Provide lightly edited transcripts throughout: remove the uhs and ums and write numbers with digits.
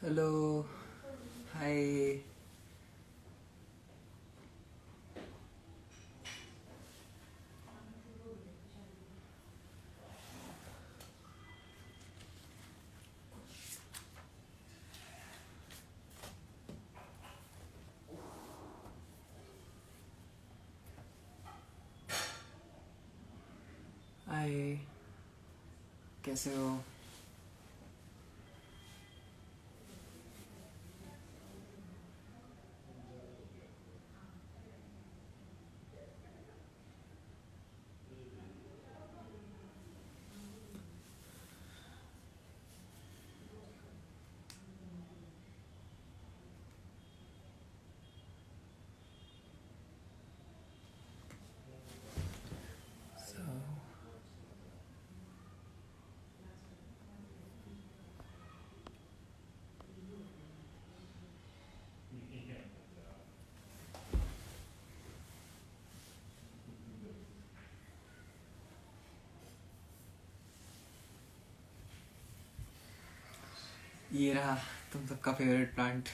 Hello. हाय। हाय, कैसे हो? So, ये रहा तुम सबका फेवरेट प्लांट।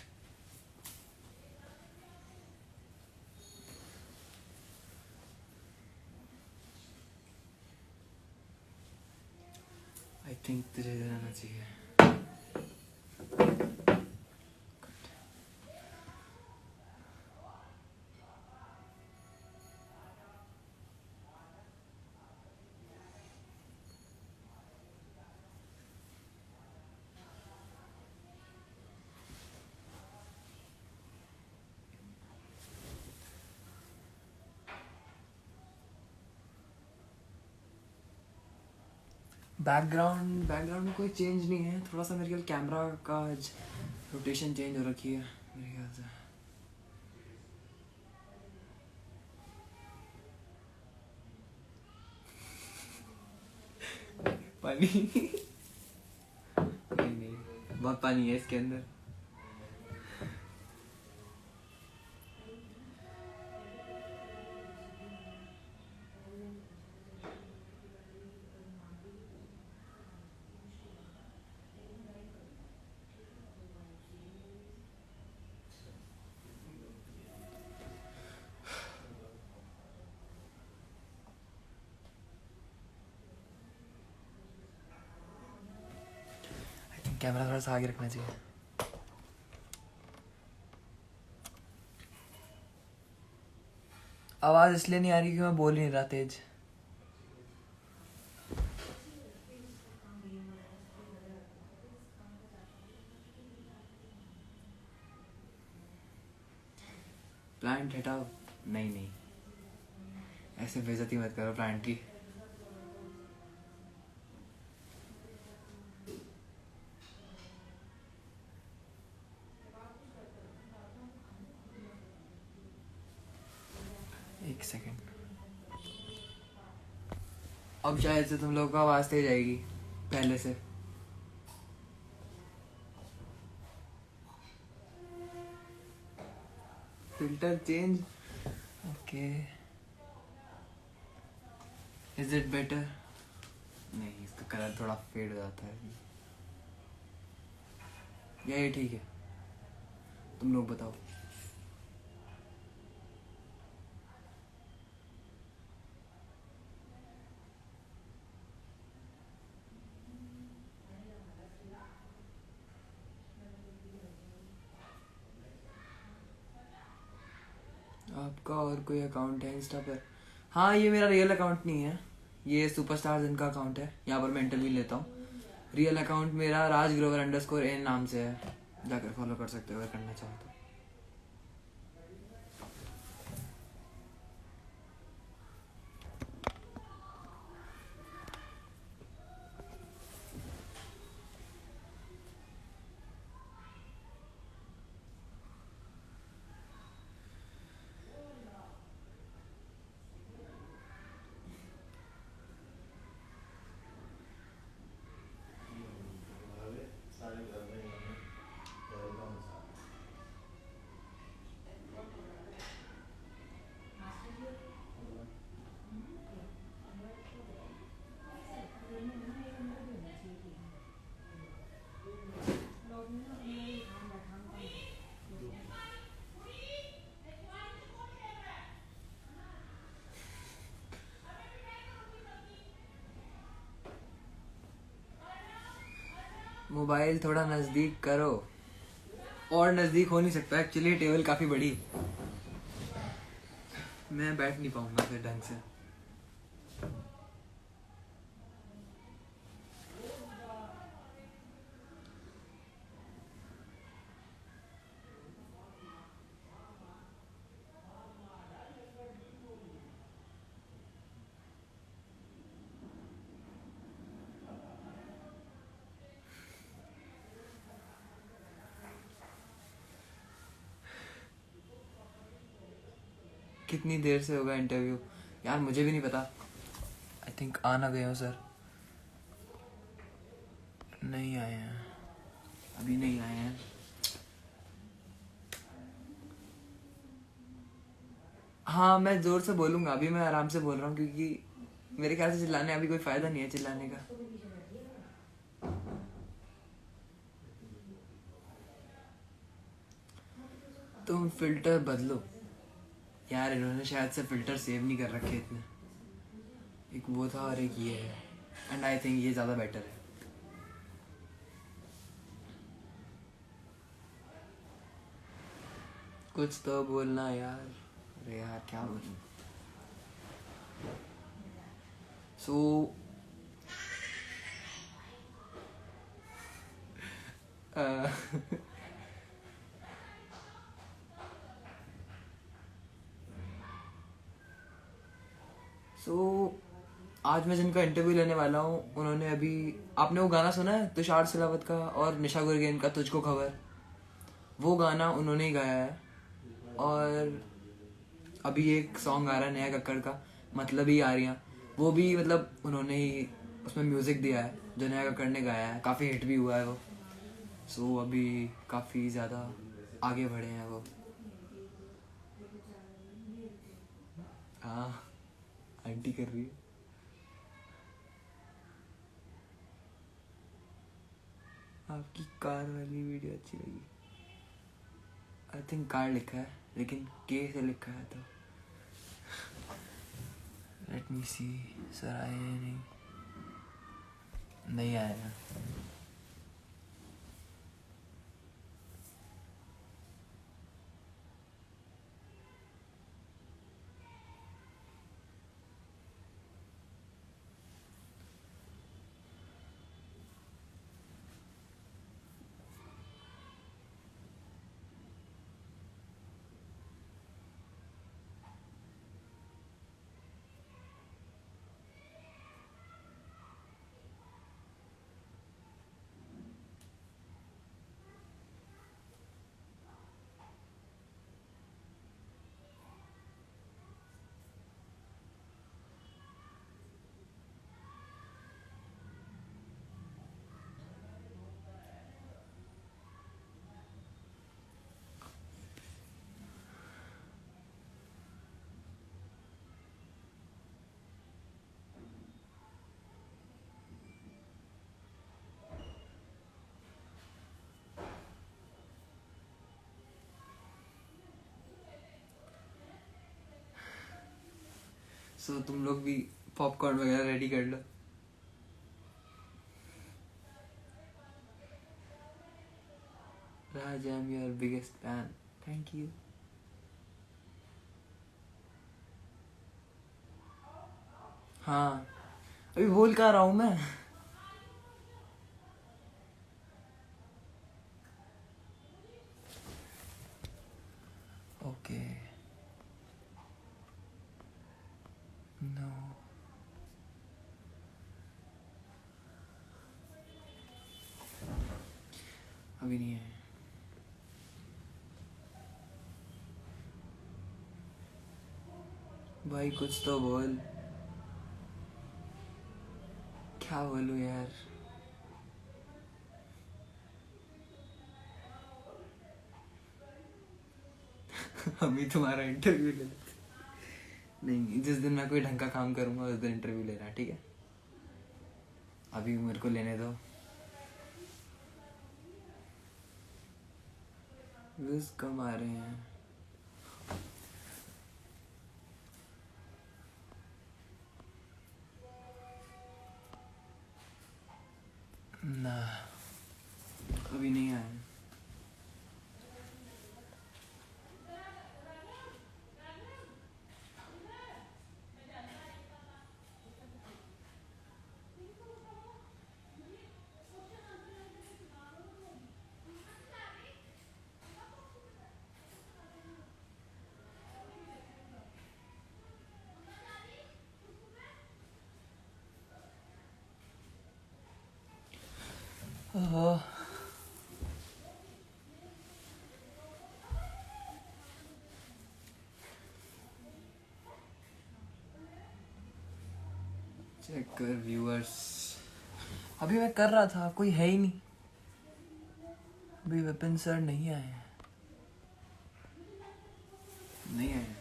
आई थिंक तुझे इधर आना चाहिए। बैकग्राउंड में कोई चेंज नहीं है। थोड़ा सा मेरे ख्याल कैमरा का रोटेशन चेंज हो रखी है मेरे ख्याल से। पानी नहीं नहीं, बहुत पानी है इसके अंदर। कैमरा थोड़ा सा आगे रखना चाहिए। आवाज़ इसलिए नहीं आ रही कि मैं बोल ही नहीं रहा तेज। प्लांट हटाओ। नहीं नहीं, ऐसे बेइज्जती मत करो प्लांट की। एक सेकेंड। अब शायद से तुम लोगों को आवाज़ तेज आएगी पहले से। Filter change. Okay, is it better? नहीं, इसका कलर थोड़ा फेड हो जाता है। ये ठीक है, तुम लोग बताओ। आपका और कोई अकाउंट है इंस्टा पर? हाँ, ये मेरा रियल अकाउंट नहीं है। ये सुपरस्टार जिनका अकाउंट है, यहाँ पर मैं इंटरव्यू लेता हूँ। रियल अकाउंट मेरा राजग्रोवर_n नाम से है। जाकर फॉलो कर सकते हो अगर करना चाहो तो। मोबाइल थोड़ा नजदीक करो। और नजदीक हो नहीं सकता एक्चुअली, टेबल काफी बड़ी है। मैं बैठ नहीं पाऊंगा फिर ढंग से। कितनी देर से होगा इंटरव्यू? यार मुझे भी नहीं पता। आई थिंक आ ना गए हो सर। नहीं आए हैं, अभी नहीं आए हैं। हाँ मैं जोर से बोलूंगा, अभी मैं आराम से बोल रहा हूँ क्योंकि मेरे ख्याल से चिल्लाने अभी कोई फायदा नहीं है चिल्लाने का। तुम फिल्टर बदलो। यार इन्होंने शायद से फिल्टर सेव नहीं कर रखे इतने। एक वो था और एक ये है, एंड आई थिंक ये ज़्यादा बेटर है। कुछ तो बोलना यार। अरे यार क्या बोलूं। सो सो आज मैं जिनका इंटरव्यू लेने वाला हूँ उन्होंने अभी, आपने वो गाना सुना है तुषार सिलावत का और निशा गुरगेन का, तुझको खबर? वो गाना उन्होंने ही गाया है। और अभी एक सॉन्ग आ रहा है नया कक्कड़ का, मतलब ही आ रही हैं, वो भी मतलब उन्होंने ही उसमें म्यूजिक दिया है, जो नया कक्कड़ ने गाया है। काफ़ी हिट भी हुआ है वो। सो अभी काफ़ी ज़्यादा आगे बढ़े हैं वो। हाँ आंटी कर रही है। आपकी कार वाली वीडियो अच्छी लगी। आई थिंक कार लिखा है लेकिन के से लिखा है तो लेट मी सी। सर आए नहीं, नहीं आया। सो तुम लोग भी पॉपकॉर्न वगैरह रेडी कर लो। Raj I am your biggest fan. Thank you. हाँ अभी बोल कहाँ रहा हूँ मैं। ओके नो अभी नहीं है। भाई कुछ तो बोल। क्या बोलूं यार। अभी तुम्हारा इंटरव्यू ले लेते। नहीं जिस दिन मैं कोई ढंग का काम करूंगा उस दिन इंटरव्यू लेना, ठीक है? अभी मेरे को लेने दो। व्यूज कम आ रहे हैं। ना चेक कर व्यूअर्स। अभी मैं कर रहा था, कोई है ही नहीं। अभी विपिन सर नहीं आए हैं, नहीं आए हैं।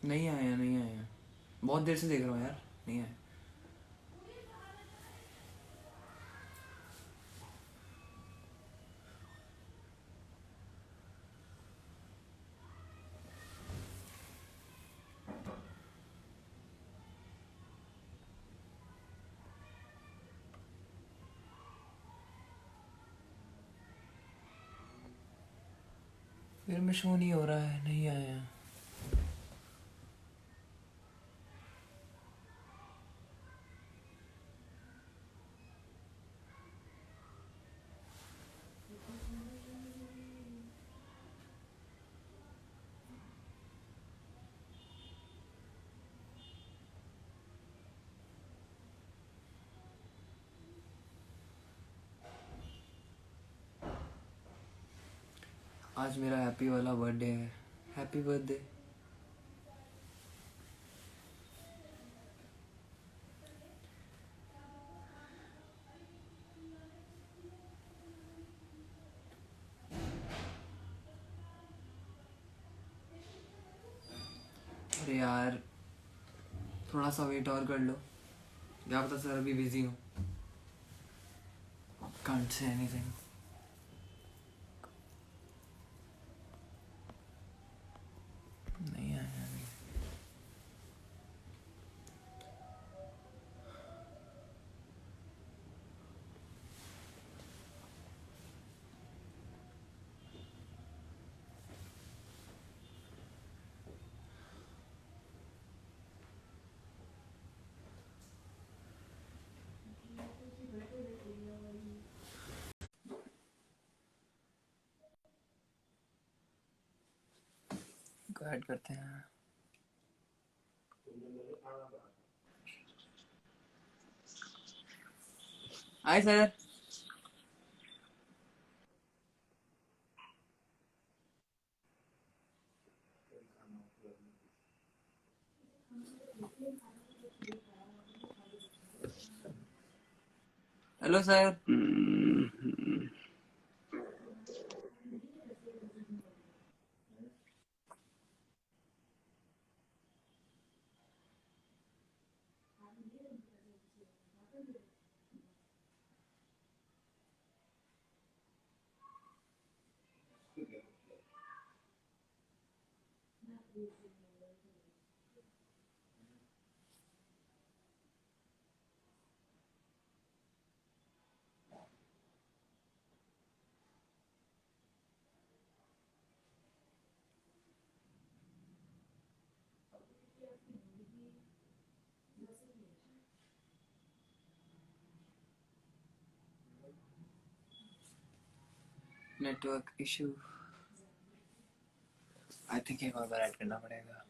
नहीं आए हैं, नहीं आए हैं। बहुत देर से देख रहा हूँ यार, नहीं आए। मेरे में शो नहीं हो रहा है, नहीं आए हैं। आज मेरा हैप्पी वाला बर्थडे है। Happy birthday. अरे यार, थोड़ा सा वेट और कर लो। क्या पता सर अभी बिजी हूँ। Can't say anything. नहीं आया अभी। ऐड करते हैं। Hi sir. Hello sir. Network issue. I think एक और बार ऐड करना पड़ेगा।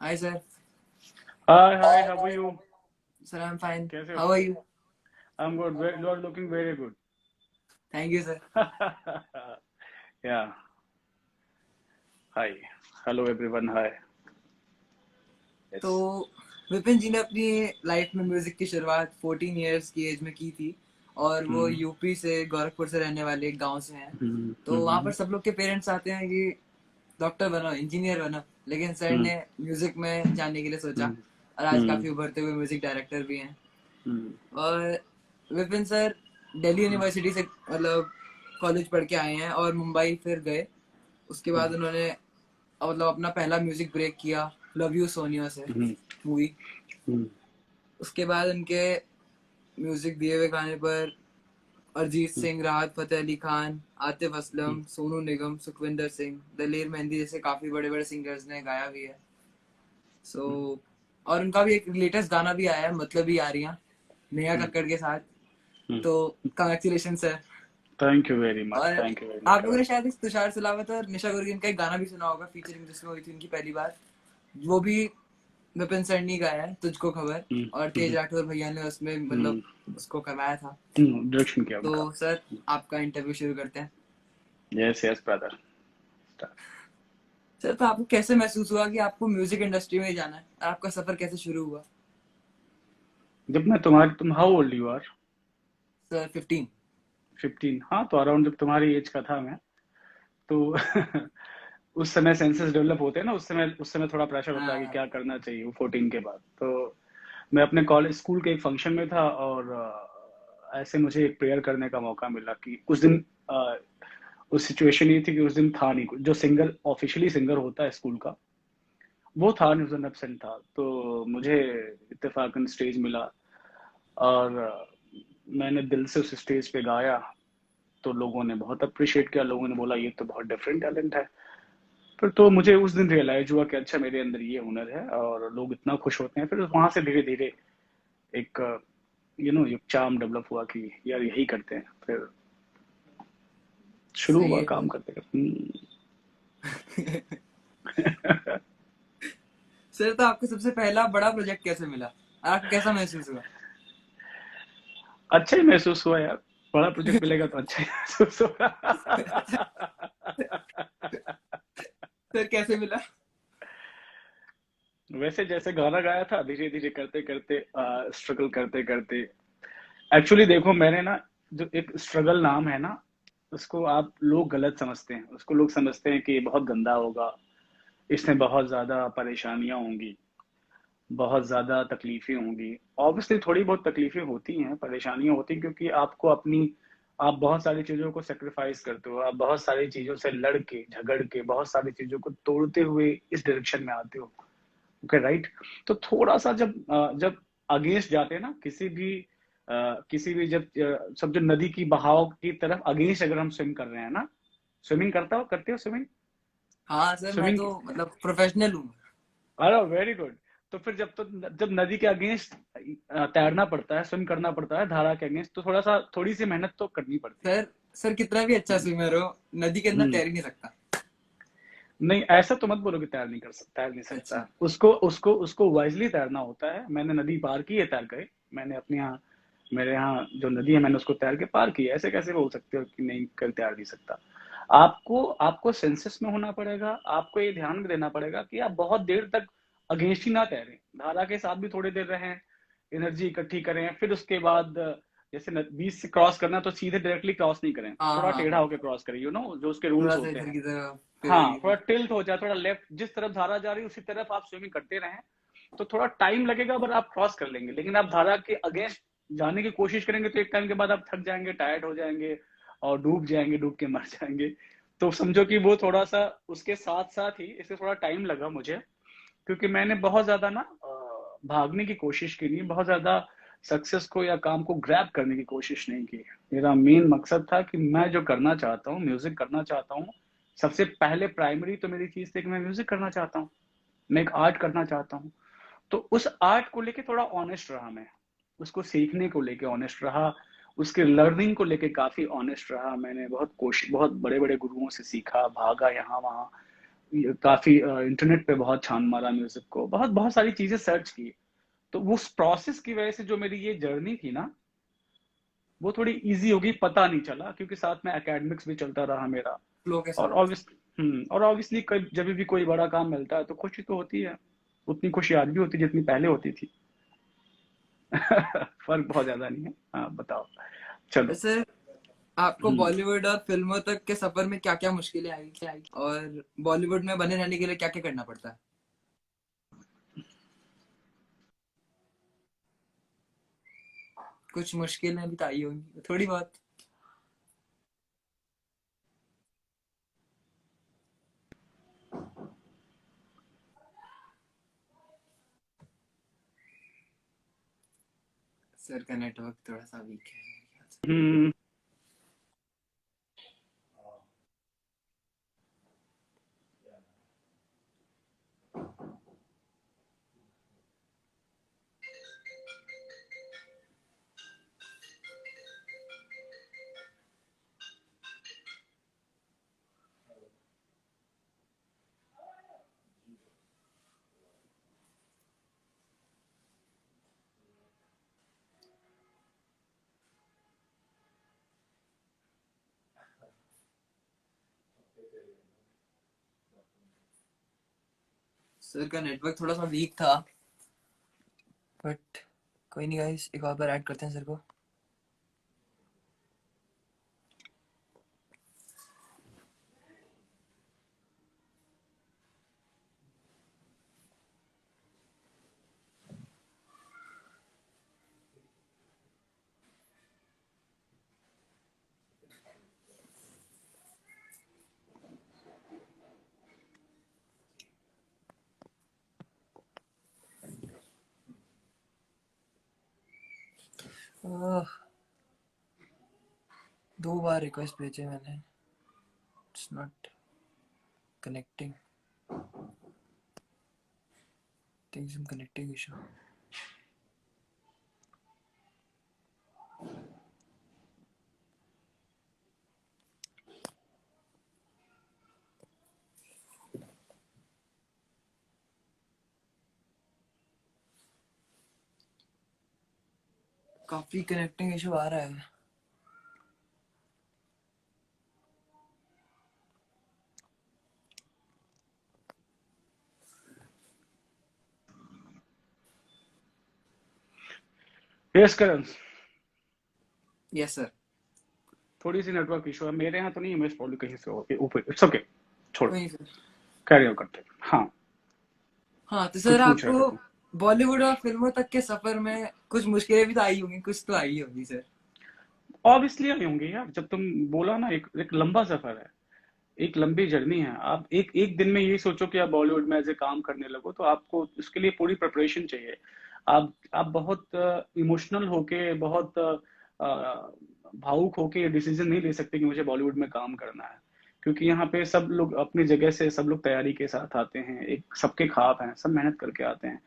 Hi sir. Hi, how are you? Sir I am fine. कैसे हो? How are you? I'm good. You are looking very good. Thank you sir. Yeah. Hi. Hello everyone. Hi. Yes. तो विपिन जी ने अपनी लाइफ में music की शुरुआत 14 years की as में की थी, और वो यूपी से, गोरखपुर से रहने वाले एक गांव से हैं। तो वहाँ पर सब लोग के पेरेंट्स आते हैं कि डॉक्टर बनो, इंजीनियर बनो, लेकिन सर ने म्यूजिक में जाने के लिए सोचा, और आज काफी उभरते हुए म्यूजिक डायरेक्टर भी हैं। और विपिन सर दिल्ली यूनिवर्सिटी से मतलब कॉलेज पढ़ के आए हैं और मुंबई फिर गए। उसके बाद उन्होंने मतलब अपना पहला म्यूजिक ब्रेक किया लव यू सोनिया से मूवी। उसके बाद उनके म्यूजिक दिए हुए गाने पर अरिजीत सिंह, राहत फतेह अली खान, आतिफ असलम, सोनू निगम, सुखविंदर सिंह, दलेर मेहंदी जैसे काफी बड़े बड़े सिंगर्स ने गाया भी है। और उनका भी एक लेटेस्ट गाना भी आया है, मतलब ही यारियां, नेहा कक्कड़ के साथ। तो congratulation sir. Thank you very much, और थैंक यू वेरी आप लोगों ने मच। शायद इस तुषार सिलावत और निशा गुरगन का एक गाना भी सुना होगा, फीचरिंग जिसमें हुई थी उनकी पहली बार। वो भी विपिन सर ने गाया है, तुझको खबर। और तेज राठौर भैया ने उसमें मतलब उसको करवाया था। डायरेक्शन किया तो उनका। सर आपका इंटरव्यू शुरू करते हैं। Yes yes brother. सर तो आपको कैसे महसूस हुआ कि आपको म्यूजिक इंडस्ट्री में ही जाना है, और आपका सफर कैसे शुरू हुआ? जब मैं तुम how old you are? Sir 15। 15, हाँ तो अराउंड जब तुम्हारी एज का था मैं, तो उस समय सेंसेस डेवलप होते हैं ना, उस समय थोड़ा प्रेशर होता है कि हाँ क्या करना चाहिए वो 14 के बाद। तो मैं अपने कॉलेज स्कूल के एक फंक्शन में था, और ऐसे मुझे एक प्रेयर करने का मौका मिला कि उस दिन उस सिचुएशन ये थी कि उस दिन था नहीं कुछ, जो सिंगर ऑफिशियली सिंगर होता है स्कूल का वो था नहीं, उस दिन एब्सेंट था। तो मुझे इत्तेफाकन स्टेज मिला, और मैंने दिल से उस स्टेज पे गाया। तो लोगों ने बहुत अप्रिशिएट किया, लोगों ने बोला ये तो बहुत डिफरेंट टैलेंट है। फिर तो मुझे उस दिन रियलाइज हुआ कि अच्छा मेरे अंदर ये हुनर है, और लोग इतना खुश होते हैं। फिर वहां से धीरे धीरे एक एक चार्म डेवलप हुआ कि यार यही करते हैं। फिर शुरू सही हुआ है काम सर। करते करते। सर तो आपको सबसे पहला बड़ा प्रोजेक्ट कैसे मिला, और आपको कैसा महसूस हुआ? अच्छा ही महसूस हुआ यार, बड़ा प्रोजेक्ट मिलेगा तो अच्छा ही महसूस होगा। सर कैसे मिला? वैसे जैसे गाना गाया था, धीरे धीरे करते करते, स्ट्रगल करते करते। एक्चुअली देखो मैंने ना, जो एक स्ट्रगल नाम है ना, उसको आप लोग गलत समझते हैं। उसको लोग समझते हैं कि ये बहुत गंदा होगा, इसमें बहुत ज्यादा परेशानियां होंगी, बहुत ज्यादा तकलीफें होंगी। ऑब्वियसली थोड़ी बहुत तकलीफें होती हैं, परेशानियां होती हैं, क्योंकि आपको आप बहुत सारी चीजों को सेक्रीफाइस करते हो, आप बहुत सारी चीजों से लड़ के झगड़ के बहुत सारी चीजों को तोड़ते हुए इस डायरेक्शन में आते हो। Okay right. तो थोड़ा सा जब अगेंस्ट जाते हैं ना, किसी भी जब सब जो नदी की बहाव की तरफ अगेंस्ट अगर हम स्विम कर रहे हैं ना, स्विमिंग करते हो स्विमिंग? हाँ सर, मैं स्विमिंग, तो मतलब प्रोफेशनल हूँ। अरे वेरी गुड। तो फिर जब नदी के अगेंस्ट तैरना पड़ता है, स्विम करना पड़ता है धारा के अगेंस्ट, तो थोड़ी सी मेहनत तो करनी पड़ती है। सर सर कितना भी अच्छा स्विमर हो, नदी के अंदर हम्म। तैर ही नहीं सकता। नहीं ऐसा तो मत बोलो कि तैर नहीं सकता। अच्छा। उसको उसको उसको वाइजली तैरना होता है। मैंने नदी पार की है तैर गए। मैंने अपने यहाँ, मेरे यहाँ जो नदी है मैंने उसको तैर के पार की है। ऐसे कैसे बोल सकते हो कि नहीं कर तैर नहीं सकता? आपको आपको सेंसेस में होना पड़ेगा। आपको ये ध्यान में देना पड़ेगा कि आप बहुत देर तक अगेंस्ट ही ना तैरें, धारा के साथ भी थोड़ी देर रहें, एनर्जी इकट्ठी करें। फिर उसके बाद जैसे बीच से क्रॉस करना तो सीधे डायरेक्टली क्रॉस नहीं करें, हाँ थोड़ा हाँ टेढ़ा हाँ। होकर क्रॉस करें, जो उसके थोड़ा रूल्स सा होते इधर हैं। की तरफ, फिर उधर हाँ की थोड़ा तरफ। टिल्ट हो जाए, थोड़ा लेफ्ट, जिस तरफ धारा जा रही है उसी तरफ आप स्विमिंग करते रहें। तो थोड़ा टाइम लगेगा पर आप क्रॉस कर लेंगे। लेकिन आप धारा के अगेंस्ट जाने की कोशिश करेंगे तो एक टाइम के बाद आप थक जाएंगे, टायर्ड हो जाएंगे, और डूब जाएंगे, डूब के मर जाएंगे। तो समझो कि वो थोड़ा सा उसके साथ साथ ही इससे थोड़ा टाइम लगा मुझे, क्योंकि मैंने बहुत ज्यादा ना भागने की कोशिश की नहीं, बहुत ज्यादा सक्सेस को या काम को ग्रैब करने की कोशिश नहीं की। मेरा मेन मकसद था कि मैं जो करना चाहता हूँ, म्यूजिक करना चाहता हूँ, सबसे पहले प्राइमरी तो मेरी चीज थी कि मैं म्यूजिक करना चाहता हूँ, मैं एक आर्ट करना चाहता हूँ। तो उस आर्ट को लेके थोड़ा ऑनेस्ट रहा मैं, उसको सीखने को लेके ऑनेस्ट रहा, उसके लर्निंग को लेके काफी ऑनेस्ट रहा। मैंने बहुत बड़े बड़े गुरुओं से सीखा, भागा यहाँ वहाँ, काफी इंटरनेट पे बहुत छान मारा, म्यूजिक को बहुत बहुत सारी चीजें सर्च की। तो उस प्रोसेस की वजह से जो मेरी ये जर्नी थी ना, वो थोड़ी इजी होगी, पता नहीं चला, क्योंकि साथ में एकेडमिक्स भी चलता रहा मेरा। फ्लो के और साथ। ऑब्वियसली जब भी कोई बड़ा काम मिलता है तो खुशी तो होती है। उतनी खुशी आज भी होती है जितनी पहले होती थी। फर्क बहुत ज्यादा नहीं है। हाँ बताओ। चलो। वैसे आपको हम्म। बॉलीवुड और फिल्मों तक के सफर में क्या क्या मुश्किलें आई, और बॉलीवुड में बने रहने के लिए क्या क्या करना पड़ता है? कुछ मुश्किलें भी तो आई होंगी थोड़ी बहुत। सर का नेटवर्क थोड़ा सा वीक है मेरे ख्याल से। हम्म। सर का नेटवर्क थोड़ा सा वीक था, बट कोई नहीं गाइस, एक और बार ऐड करते हैं सर को। आह, 2 बार रिक्वेस्ट भेजे मैंने, it's not connecting, think some connecting issue. काफी कनेक्टिंग इशू आ रहा है। Yes Karan, yes sir. थोड़ी सी नेटवर्क इशू है, मेरे यहाँ तो नहीं है, मैं प्रॉब्लम कहीं से हो ऊपर, इट्स ओके, छोड़ो, कोई नहीं सर। कैरी ऑन करते हैं। हाँ, हाँ तो सर, कुछ पूछ रहे थे आपको तुम। बॉलीवुड और फिल्मों तक के सफर में कुछ मुश्किलें भी तो आई होंगी, कुछ तो आई होगी सर। ऑब्वियसली आई होंगी यार, जब तुम बोला ना, एक लंबा सफर है, एक लंबी जर्नी है। आप एक एक दिन में ये सोचो कि आप बॉलीवुड में एज ए काम करने लगो, तो आपको इसके लिए पूरी प्रिपरेशन चाहिए। आप बहुत इमोशनल होके, बहुत भावुक होके ये डिसीजन नहीं ले सकते कि मुझे बॉलीवुड में काम करना है, क्योंकि यहाँ पे सब लोग अपनी जगह से, सब लोग तैयारी के साथ आते हैं, एक सबके ख्वाब हैं, सब मेहनत करके आते हैं।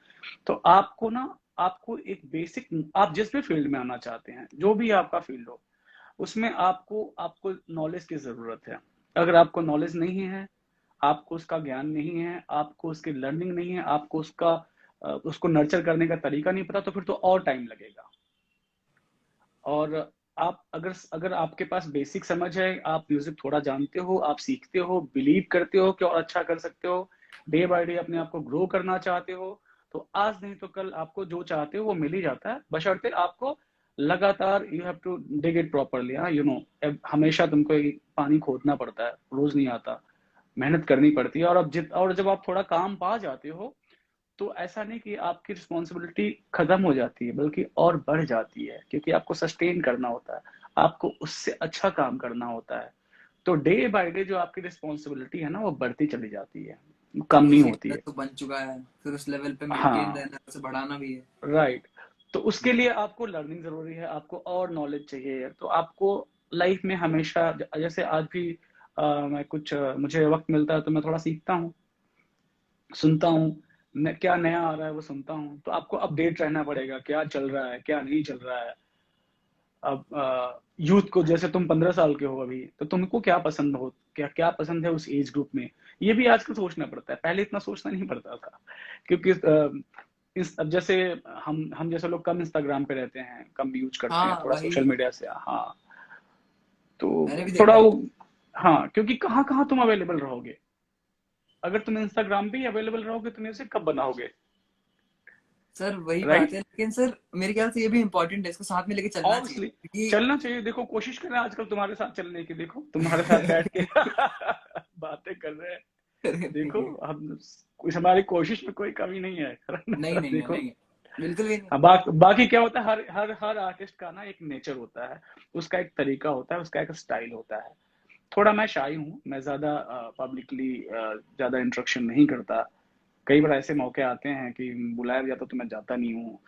तो आपको ना, आपको एक बेसिक, आप जिस भी फील्ड में आना चाहते हैं, जो भी आपका फील्ड हो, उसमें आपको आपको नॉलेज की जरूरत है। अगर आपको नॉलेज नहीं है, आपको उसका ज्ञान नहीं है, आपको उसकी लर्निंग नहीं है, आपको उसको नर्चर करने का तरीका नहीं पता, तो फिर तो और टाइम लगेगा। और आप अगर अगर आपके पास बेसिक समझ है, आप म्यूजिक थोड़ा जानते हो, आप सीखते हो, बिलीव करते हो कि और अच्छा कर सकते हो, डे बाय डे अपने आप को ग्रो करना चाहते हो, तो आज नहीं तो कल आपको जो चाहते हो वो मिल ही जाता है, बशर्ते आपको लगातार, you have to dig it properly. हाँ, यू नो, हमेशा तुमको पानी खोदना पड़ता है, रोज नहीं आता, मेहनत करनी पड़ती है। और जब आप थोड़ा काम पा जाते हो, तो ऐसा नहीं कि आपकी रिस्पॉन्सिबिलिटी खत्म हो जाती है, बल्कि और बढ़ जाती है, क्योंकि आपको सस्टेन करना होता है, आपको उससे अच्छा काम करना होता है। तो डे बाय डे जो आपकी रिस्पॉन्सिबिलिटी है ना, वो बढ़ती चली जाती है, कम एक नहीं बेसिक होती लेवल है। तो बन चुका है, फिर उस लेवल पे मेंटेन हाँ, रहना है, उसे बढ़ाना भी है। राइट। तो उसके लिए आपको लर्निंग जरूरी है, आपको और नॉलेज चाहिए। तो आपको लाइफ में हमेशा, जैसे आज भी मैं कुछ मुझे वक्त मिलता है तो मैं थोड़ा सीखता हूँ, सुनता हूँ, क्या नया आ रहा है वो सुनता हूँ। तो आपको अपडेट रहना पड़ेगा, क्या चल रहा है, क्या नहीं चल रहा है। अब यूथ को, जैसे तुम 15 साल के हो अभी, तो तुमको क्या पसंद हो, क्या क्या पसंद है उस एज ग्रुप में, ये भी आजकल सोचना पड़ता है, पहले इतना सोचना नहीं पड़ता था। क्योंकि अब जैसे हम जैसे लोग कम इंस्टाग्राम पे रहते हैं, कम यूज करते हैं, हाँ थोड़ा वही, सोशल मीडिया से, हाँ, मैंने तो भी थोड़ा देखा है। वो, हाँ, क्योंकि कहाँ कहाँ तुम अवेलेबल रहोगे। अगर तुम इंस्टाग्राम पे ही अवेलेबल रहोगे तो म्यूजिक कब बनाओगे, सर वही बात राइट? है, लेकिन सर मेरे ख्याल से ये भी इम्पोर्टेंट है, इसको साथ में लेके चलना चाहिए ऑब्वियसली क्योंकि चलना चाहिए। देखो, कोशिश कर रहे हैं आजकल तुम्हारे साथ चलने की, देखो तुम्हारे साथ बैठ के बातें कर रहे हैं। अरे देखो, नहीं, हम कुछ, हमारी कोशिश में कोई कमी नहीं है। नहीं नहीं है, देखो, नहीं है, बिल्कुल भी नहीं। बाकी क्या होता है, हर हर हर आर्टिस्ट का ना एक नेचर होता है, उसका एक तरीका होता है, उसका एक स्टाइल होता है। थोड़ा मैं शाई हूँ, मैं ज्यादा पब्लिकली ज्यादा इंटरेक्शन नहीं करता। कई बार ऐसे मौके आते हैं कि बुलाया भी जाता तो मैं जाता नहीं हूँ।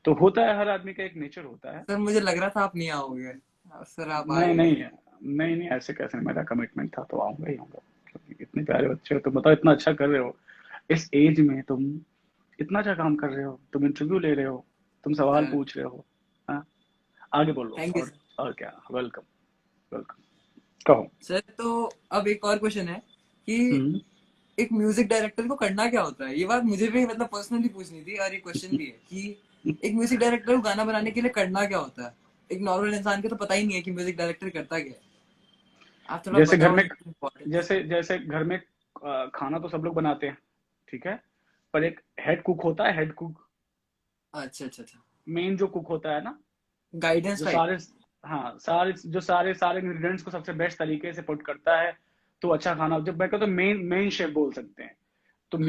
तो होता है, हर आदमी का एक नेचर होता है। सर मुझे लग रहा था आप नहीं आओगे, सर आप नहीं आए नहीं गए। नहीं नहीं, ऐसे कैसे, मेरा कमिटमेंट था तो आऊंगा ही आऊंगा। क्योंकि इतने प्यारे बच्चे हो, तुम बताओ, इतना अच्छा कर रहे हो, इस एज में तुम इतना अच्छा काम कर रहे हो, तुम इंटरव्यू ले रहे हो, तुम सवाल सर पूछ रहे हो। हाँ, आगे बोलो। Thank you sir. और क्या, वेलकम, वेलकम, कहो। सर तो अब एक और क्वेश्चन है कि हम्म। एक म्यूजिक डायरेक्टर को करना क्या होता है, ये बात मुझे भी मतलब पर्सनली पूछनी थी, और ये क्वेश्चन भी है कि एक म्यूजिक डायरेक्टर को गाना बनाने के लिए करना क्या होता है। एक नॉर्मल इंसान को तो पता ही नहीं है कि म्यूजिक डायरेक्टर करता क्या है। आप थोड़ा जैसे घर बताओ में इसकी इम्पोर्टेंस। जैसे जैसे घर में खाना तो सब लोग बनाते हैं, ठीक है, पर एक हेड कुक होता है, हेड कुक, अच्छा अच्छा अच्छा। मेन जो कुक होता है ना, गाइडेंस जो टाइप। सारे, हाँ सारे जो सारे सारे इंग्रेडिएंट्स को सबसे बेस्ट तरीके से पुट करता है, तो अच्छा खाना, जब मैं कहता हूँ मेन मेन शेफ बोल सकते हैं। तो हम्म।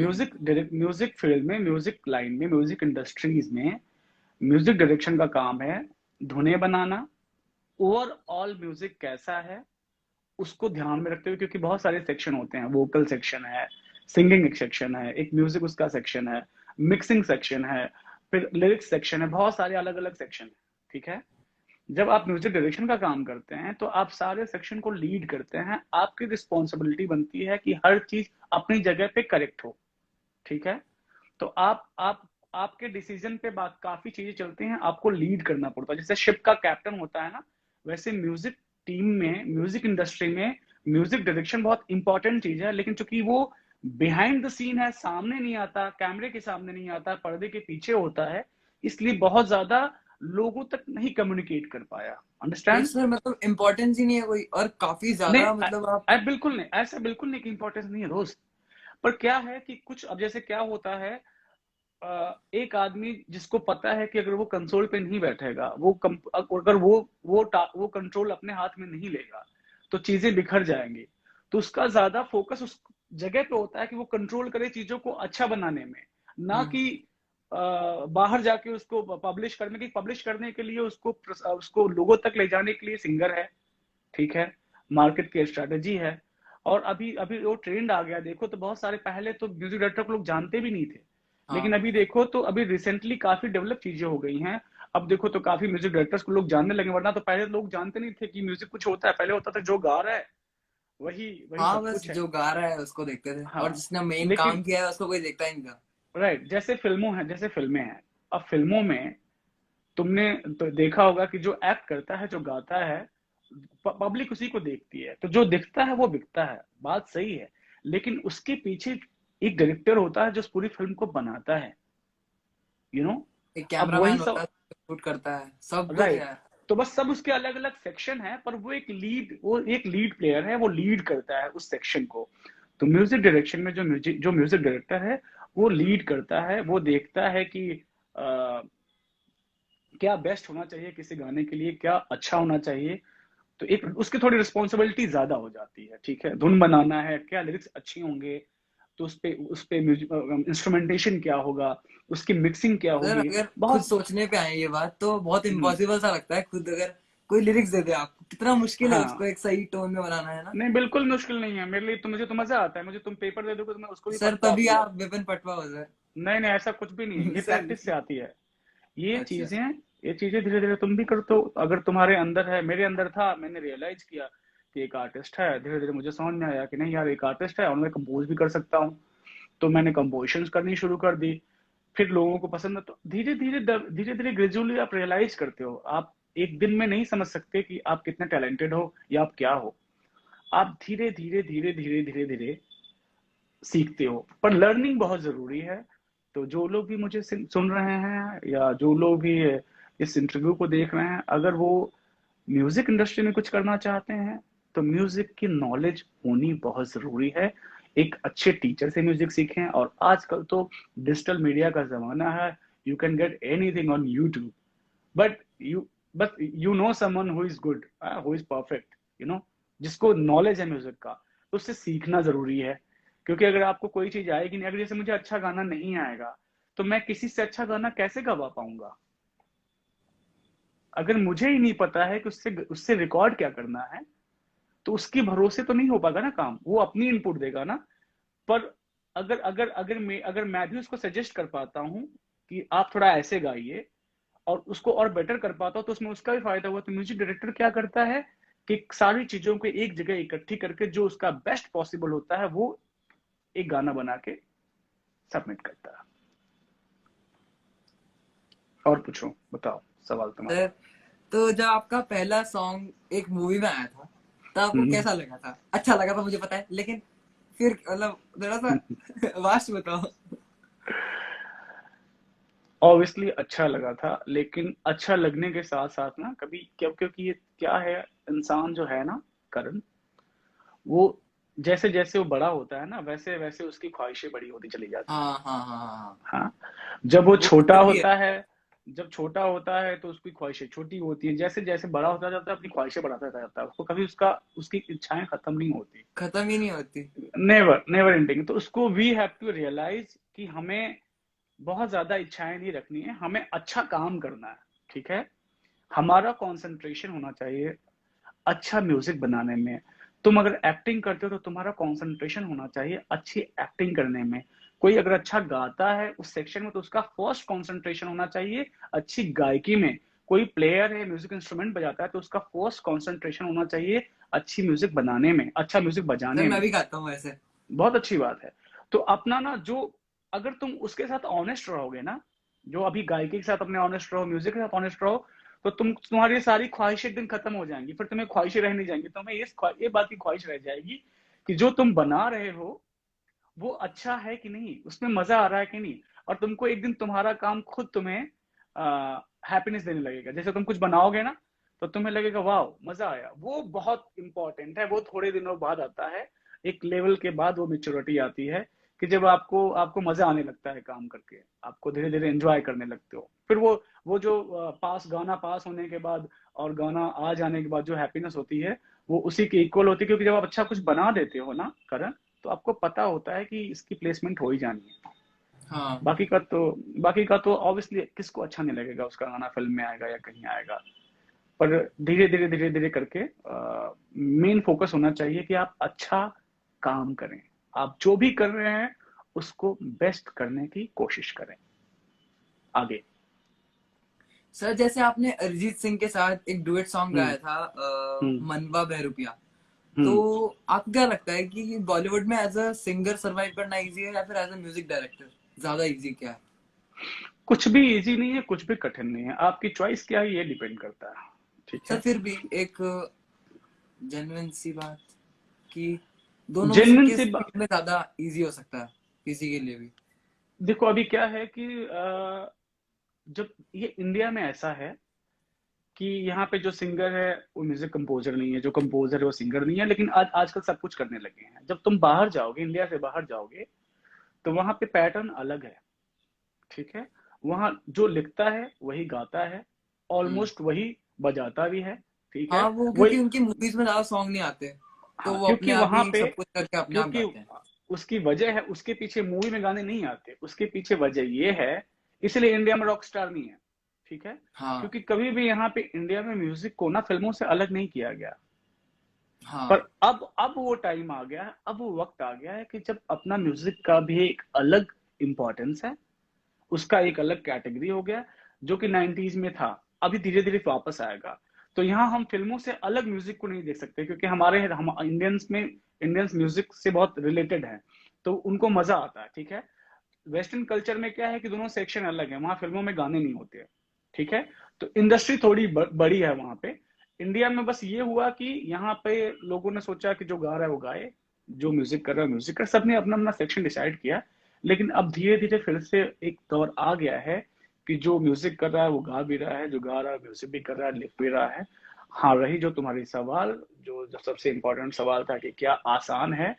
म्यूजिक फील्ड में, म्यूजिक लाइन में, म्यूजिक इंडस्ट्रीज में म्यूजिक डायरेक्शन का काम है धुनें बनाना, ओवरऑल म्यूजिक कैसा है उसको ध्यान में रखते हुए, क्योंकि बहुत सारे सेक्शन होते हैं, वोकल सेक्शन है, सिंगिंग एक सेक्शन है, एक म्यूजिक उसका सेक्शन है, मिक्सिंग सेक्शन है, फिर लिरिक्स सेक्शन है, बहुत सारे अलग अलग सेक्शन है, ठीक है। जब आप म्यूजिक डायरेक्शन का काम करते हैं तो आप सारे सेक्शन को लीड करते हैं, आपकी रिस्पॉन्सिबिलिटी बनती है कि हर चीज अपनी जगह पे करेक्ट हो, ठीक है। तो आप आपके डिसीजन पे बात काफी चीजें चलती हैं, आपको लीड करना पड़ता है, जैसे शिप का कैप्टन होता है ना, वैसे म्यूजिक टीम में, म्यूजिक इंडस्ट्री में म्यूजिक डायरेक्शन बहुत इंपॉर्टेंट चीज है, लेकिन चूंकि वो बिहाइंड द सीन है, सामने नहीं आता, कैमरे के सामने नहीं आता, पर्दे के पीछे होता है, इसलिए बहुत ज्यादा लोगों तक नहीं कम्युनिकेट कर पाया, तो अंडरस्टैंड। इसमें मतलब इम्पोर्टेंस ही नहीं है कोई, और काफी नहीं ज्यादा मतलब आप। बिल्कुल नहीं, ऐसा बिल्कुल नहीं कि इंपॉर्टेंस नहीं है दोस्त, पर क्या है कि कुछ, अब जैसे क्या होता है, एक आदमी जिसको पता है कि अगर वो कंसोल पे नहीं बैठेगा, अगर वो कंट्रोल अपने हाथ में नहीं लेगा तो चीजें बिखर जाएंगी, तो उसका ज्यादा फोकस उस जगह पे होता है कि वो कंट्रोल करे चीजों को अच्छा बनाने में, ना कि हम्म। बाहर जाके उसको पब्लिश करने की, पब्लिश करने के लिए उसको लोगों तक ले जाने के लिए सिंगर है, ठीक है, मार्केट की स्ट्रेटेजी है। और अभी अभी वो ट्रेंड आ गया, देखो तो बहुत सारे, पहले तो म्यूजिक डायरेक्टर को लोग जानते भी नहीं थे, लेकिन हाँ। अभी देखो तो अभी रिसेंटली काफी डेवलप चीजें हो गई हैं। अब देखो तो काफी म्यूजिक डायरेक्टर्स को लोग जानने लगे, वरना तो पहले लोग जानते नहीं थे कि म्यूजिक कुछ होता है, पहले होता था जो गा रहा है वही वही हाँ सब बस कुछ है। जो गा रहा है उसको देखते थे, और हाँ, जिसने मेन लेकिन काम किया है उसको कोई देखता ही नहीं था। राइट, जैसे फिल्मों हैं, जैसे फिल्में हैं, अब फिल्मों में तुमने तो देखा होगा कि जो एक्ट करता है, जो गाता है, पब्लिक उसी को देखती है, तो जो दिखता है वो बिकता है, बात सही है, लेकिन उसके पीछे एक डायरेक्टर होता है जो उस पूरी फिल्म को बनाता है, यू you नो know? एक अब वही कैमरामैन होता सब, है, शूट करता है सब कुछ राइट, है। तो बस सब उसके अलग अलग सेक्शन है, पर वो एक लीड प्लेयर है, वो लीड करता है उस सेक्शन को। तो म्यूजिक डायरेक्शन में जो म्यूजिक डायरेक्टर है, वो लीड करता है, वो देखता है कि क्या बेस्ट होना चाहिए किसी गाने के लिए, क्या अच्छा होना चाहिए, तो एक उसकी थोड़ी रिस्पॉन्सिबिलिटी ज्यादा हो जाती है, ठीक है, धुन बनाना है, क्या लिरिक्स अच्छी होंगे, तो उस पे म्यूजिक इंस्ट्रूमेंटेशन क्या होगा, उसकी मिक्सिंग क्या सर होगी, अगर खुद बहुत। सोचने पे आए ये बात तो बहुत हम्म, इम्पॉसिबल सा लगता है, खुद अगर कोई लिरिक्स दे दे आपको, कितना मुश्किल है उसको हाँ, एक सही टोन में बनाना, है ना। नहीं बिल्कुल मुश्किल नहीं है मेरे लिए, तो मुझे तो मजा आता है, मुझे तुम पेपर दे दोगे तो मैं उसको भी सर पढ़वा तभी दूंगा। आप विपिन पटवा हो सर। नहीं नहीं, ऐसा कुछ भी नहीं है, ये सर। प्रैक्टिस से आती है, ये अच्छा। चीजें ये चीजें धीरे धीरे तुम भी करते हो, अगर तुम्हारे अंदर है, मेरे अंदर था, मैंने रियलाइज किया कि एक आर्टिस्ट है, धीरे धीरे मुझे समझ में आया कि नहीं यार, एक आर्टिस्ट है और मैं कंपोज भी कर सकता हूँ, तो मैंने कंपोजिशंस करनी शुरू कर दी, फिर लोगों को पसंद है, तो धीरे धीरे धीरे धीरे ग्रेजुअली आप रियलाइज करते हो, आप एक दिन में नहीं समझ सकते कि आप कितने टैलेंटेड हो या आप क्या हो, आप धीरे धीरे धीरे धीरे धीरे धीरे सीखते हो, पर लर्निंग बहुत जरूरी है। तो जो लोग भी मुझे सुन रहे हैं, या जो लोग भी इस इंटरव्यू को देख रहे हैं, अगर वो म्यूजिक इंडस्ट्री में कुछ करना चाहते हैं, तो म्यूजिक की नॉलेज होनी बहुत जरूरी है, एक अच्छे टीचर से म्यूजिक सीखें, और आजकल तो डिजिटल मीडिया का जमाना है, you can get anything on YouTube, but you know someone who is good, who is perfect, you know, जिसको नॉलेज है म्यूजिक का, तो उससे सीखना जरूरी है, क्योंकि अगर आपको कोई चीज आएगी नहीं, अगर जैसे मुझे अच्छा गाना नहीं आएगा, तो मैं किसी से अच्छा गाना कैसे गवा पाऊंगा, अगर मुझे ही नहीं पता है कि उससे उससे रिकॉर्ड क्या करना है, तो उसके भरोसे तो नहीं हो पाएगा ना काम, वो अपनी इनपुट देगा ना, पर अगर मैं भी उसको सजेस्ट कर पाता हूँ कि आप थोड़ा ऐसे गाइए, और उसको और बेटर कर पाता हूँ, तो उसमें उसका भी फायदा हुआ। तो म्यूजिक डायरेक्टर क्या करता है कि सारी चीजों को एक जगह इकट्ठी करके जो उसका बेस्ट पॉसिबल होता है, वो एक गाना बना के सबमिट करता है। और पूछो, बताओ, सवाल तुम्हारा। सर तो जब आपका पहला सॉन्ग एक मूवी में आया था, तब आपको हम्म। कैसा लगा था? अच्छा लगा था मुझे पता है, लेकिन फिर मतलब थोड़ा सा वास्ट बताओ। ऑब्वियसली अच्छा लगा था, लेकिन अच्छा लगने के साथ साथ ना, कभी क्योंकि ये क्या है, इंसान जो है ना, करण, वो जैसे जैसे वो बड़ा होता है ना, वैसे वैसे उसकी ख्वाहिशें बड़ी होती चली जाती है। हाँ हाँ हाँ हाँ हाँ। हाँ, जब वो वो छोटा सही है। होता है, जब छोटा होता है तो उसकी ख्वाहिशें छोटी होती है, जैसे जैसे बड़ा होता जाता है अपनी ख्वाहिशें बढ़ाता जाता है, उसको कभी उसकी इच्छाएं खत्म नहीं होती। खत्म ही नहीं होती। Never never ending. तो उसको वी हैव टू रियलाइज कि हमें बहुत ज्यादा इच्छाएं नहीं रखनी है, हमें अच्छा काम करना है। ठीक है, हमारा कंसंट्रेशन होना चाहिए अच्छा म्यूजिक बनाने में। तुम अगर एक्टिंग करते हो तो तुम्हारा कंसंट्रेशन होना चाहिए अच्छी एक्टिंग करने में। कोई अगर अच्छा गाता है उस सेक्शन में तो उसका फर्स्ट कंसंट्रेशन होना चाहिए अच्छी गायकी में। कोई प्लेयर है म्यूजिक इंस्ट्रूमेंट बजाता है तो उसका फर्स्ट कंसंट्रेशन होना चाहिए अच्छी म्यूजिक बनाने में, अच्छा म्यूजिक सर बजाने मैं में। भी गाता हूँ ऐसे। बहुत अच्छी बात है। तो अपना ना जो, अगर तुम उसके साथ ऑनेस्ट रहोगे ना, जो अभी गायकी के साथ अपने ऑनेस्ट रहो, म्यूजिक के साथ ऑनेस्ट रहो, तो तुम्हारी सारी ख्वाहिशें एक दिन खत्म हो जाएंगी, फिर तुम्हें ख्वाहिशें रह नहीं जाएंगी, तुम्हें ये बात की ख्वाहिश रह जाएगी कि जो तुम बना रहे हो वो अच्छा है कि नहीं, उसमें मजा आ रहा है कि नहीं। और तुमको एक दिन तुम्हारा काम खुद तुम्हें हैप्पीनेस देने लगेगा। जैसे तुम कुछ बनाओगे ना तो तुम्हें लगेगा वाह मजा आया। वो बहुत इंपॉर्टेंट है, वो थोड़े दिनों बाद आता है, एक लेवल के बाद वो मेच्योरिटी आती है कि जब आपको आपको मजा आने लगता है काम करके, आपको धीरे धीरे एंजॉय करने लगते हो। फिर वो जो गाना पास होने के बाद और गाना आ जाने के बाद जो हैप्पीनेस होती है वो उसी के इक्वल होती है। क्योंकि जब आप अच्छा कुछ बना देते हो ना करण, तो आपको पता होता है कि इसकी प्लेसमेंट हो ही जानी है। हाँ बाकी का तो बाकी का तो ऑब्वियसली किसको अच्छा नहीं लगेगा उसका गाना फिल्म में आएगा या कहीं आएगा। पर धीरे धीरे करके मेन फोकस होना चाहिए कि आप अच्छा काम करें। आप जो भी कर रहे हैं उसको बेस्ट करने की कोशिश करें आगे। सर, जैसे आपने अरिजीत सिंह के साथ एक डुएट सॉन्ग हम्म गाया था, हम्म मनवा बहरूपिया। तो हम्म आपको क्या लगता है कि बॉलीवुड में एज अ सिंगर सरवाइव करना इजी है या फिर एज अ म्यूजिक डायरेक्टर ज्यादा इजी क्या है? कुछ भी इजी नहीं है, कुछ भी कठिन नहीं है, आपकी चॉइस क्या है ये डिपेंड करता है। ठीक सर है, फिर भी एक जेन्युइन सी बात कि दोनों में से जेन्युइन सी किस फील्ड में ज्यादा इजी हो सकता है किसी के लिए भी? देखो अभी क्या है कि जब ये इंडिया में ऐसा है कि यहाँ पे जो सिंगर है वो म्यूजिक कंपोजर नहीं है, जो कंपोजर है वो सिंगर नहीं है, लेकिन आजकल सब कुछ करने लगे हैं। जब तुम बाहर जाओगे, इंडिया से बाहर जाओगे, तो वहां पे पैटर्न अलग है। ठीक है, वहां जो लिखता है वही गाता है, हम्म। ऑलमोस्ट वही बजाता भी है। ठीक है, हाँ, वो क्योंकि वही। उनकी मूवीज में ज्यादा सॉन्ग नहीं आते, तो हाँ, वो अपने क्योंकि आप वहां ही पे सब कुछ करके अपने आप क्योंकि गाते हैं। उसकी वजह है, उसके पीछे मूवी में गाने नहीं आते, उसके पीछे वजह ये है, इसलिए इंडिया में रॉक स्टार नहीं है। ठीक है, हाँ क्योंकि कभी भी यहाँ पे इंडिया में म्यूजिक को ना फिल्मों से अलग नहीं किया गया। पर हाँ अब वो टाइम आ गया है, अब वो वक्त आ गया है कि जब अपना म्यूजिक का भी एक अलग इम्पोर्टेंस है, उसका एक अलग कैटेगरी हो गया जो कि 90s में था, अभी धीरे धीरे वापस आएगा। तो यहाँ हम फिल्मों से अलग म्यूजिक को नहीं देख सकते, क्योंकि हम इंडियंस म्यूजिक से बहुत रिलेटेड है, तो उनको मजा आता है। ठीक है, वेस्टर्न कल्चर में क्या है कि दोनों सेक्शन अलग है, वहां फिल्मों में गाने नहीं होते। ठीक है, तो इंडस्ट्री थोड़ी बड़ी है वहां पे। इंडिया में बस ये हुआ कि यहाँ पे लोगों ने सोचा कि जो गा रहा है वो गाए, जो म्यूजिक कर रहा है म्यूजिक कर, सबने अपना अपना सेक्शन डिसाइड किया। लेकिन अब धीरे धीरे फिर से एक दौर आ गया है कि जो म्यूजिक कर रहा है वो गा भी रहा है, जो गा रहा है म्यूजिक भी कर रहा है, लिख भी रहा है। हाँ, रही जो तुम्हारी सवाल, जो सबसे इम्पोर्टेंट सवाल था कि क्या आसान है,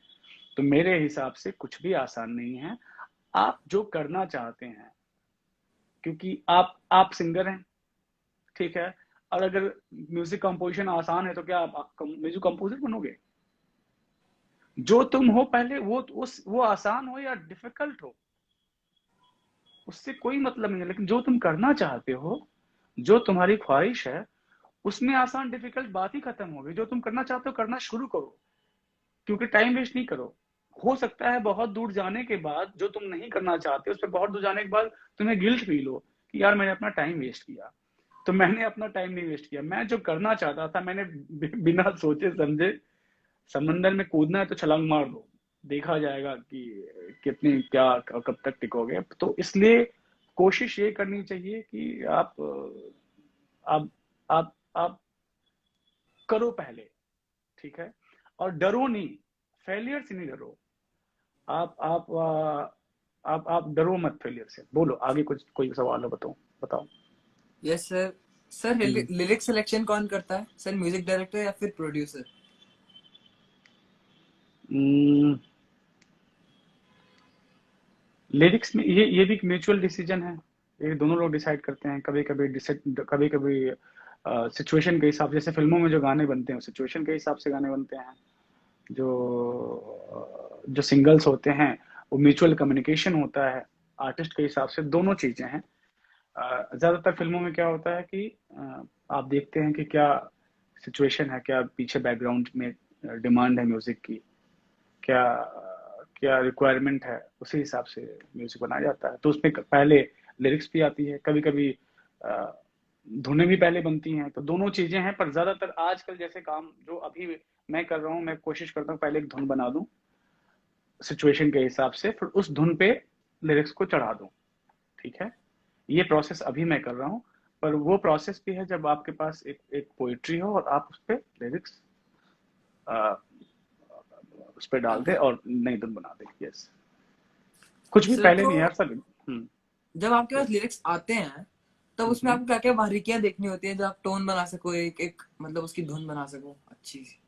तो मेरे हिसाब से कुछ भी आसान नहीं है। आप जो करना चाहते हैं, क्योंकि आप सिंगर हैं, ठीक है, और अगर म्यूजिक कंपोजिशन आसान है तो क्या आप म्यूजिक कंपोजर बनोगे? जो तुम हो पहले वो आसान हो या डिफिकल्ट हो उससे कोई मतलब नहीं है, लेकिन जो तुम करना चाहते हो, जो तुम्हारी ख्वाहिश है, उसमें आसान डिफिकल्ट बात ही खत्म होगी। जो तुम करना चाहते हो करना शुरू करो, क्योंकि टाइम वेस्ट नहीं करो। हो सकता है बहुत दूर जाने के बाद जो तुम नहीं करना चाहते उस पर बहुत दूर जाने के बाद तुम्हें गिल्ट फील हो कि यार मैंने अपना टाइम वेस्ट किया। तो मैंने अपना टाइम नहीं वेस्ट किया, मैं जो करना चाहता था मैंने बिना सोचे समझे, समंदर में कूदना है तो छलांग मार दो, देखा जाएगा कि कितनी क्या कब तक टिकोगे। तो इसलिए कोशिश ये करनी चाहिए कि आप आप आप करो पहले। ठीक है, और डरो नहीं, फेलियर से नहीं डरो। आप आप आप डरो मत फेलियर से। बोलो आगे कुछ कोई सवाल हो, बताओ बताओ। Yes sir. सर, हम्म लिरिक्स सिलेक्शन कौन करता है सर, म्यूजिक डायरेक्टर या फिर प्रोड्यूसर? लिरिक्स में ये भी म्यूचुअल डिसीजन है, ये दोनों लोग डिसाइड करते हैं। कभी कभी कभी कभी सिचुएशन के हिसाब, जैसे फिल्मों में जो गाने बनते हैं सिचुएशन के हिसाब से गाने बनते हैं। जो सिंगल्स होते हैं वो म्यूचुअल कम्युनिकेशन होता है आर्टिस्ट के हिसाब से, दोनों चीजें हैं। ज्यादातर फिल्मों में क्या होता है कि आप देखते हैं कि क्या सिचुएशन है, क्या पीछे बैकग्राउंड में डिमांड है म्यूजिक की, क्या क्या रिक्वायरमेंट है, उसी हिसाब से म्यूजिक बनाया जाता है। तो उसमें पहले लिरिक्स भी आती है, कभी कभी धुनें भी पहले बनती हैं, तो दोनों चीजें हैं। पर ज्यादातर आजकल जैसे काम जो अभी मैं कर रहा हूँ, मैं कोशिश करता हूँ पहले एक धुन बना दूं सिचुएशन के हिसाब से, फिर उस धुन पे लिरिक्स को चढ़ा दूं। ठीक है, ये प्रोसेस अभी मैं कर रहा हूँ। पर वो प्रोसेस भी है जब आपके पास एक पोइट्री हो और आप उस पर लिरिक्स उस पर डाल दे और नई धुन बना दे। यस, कुछ भी सर पहले तो नहीं यार सब। जब आपके पास यस। लिरिक्स आते हैं तब उसमें आपको क्या क्या बारीकियां देखनी होती है, जब आप टोन बना सको, एक एक मतलब उसकी धुन बना सको अच्छी सी।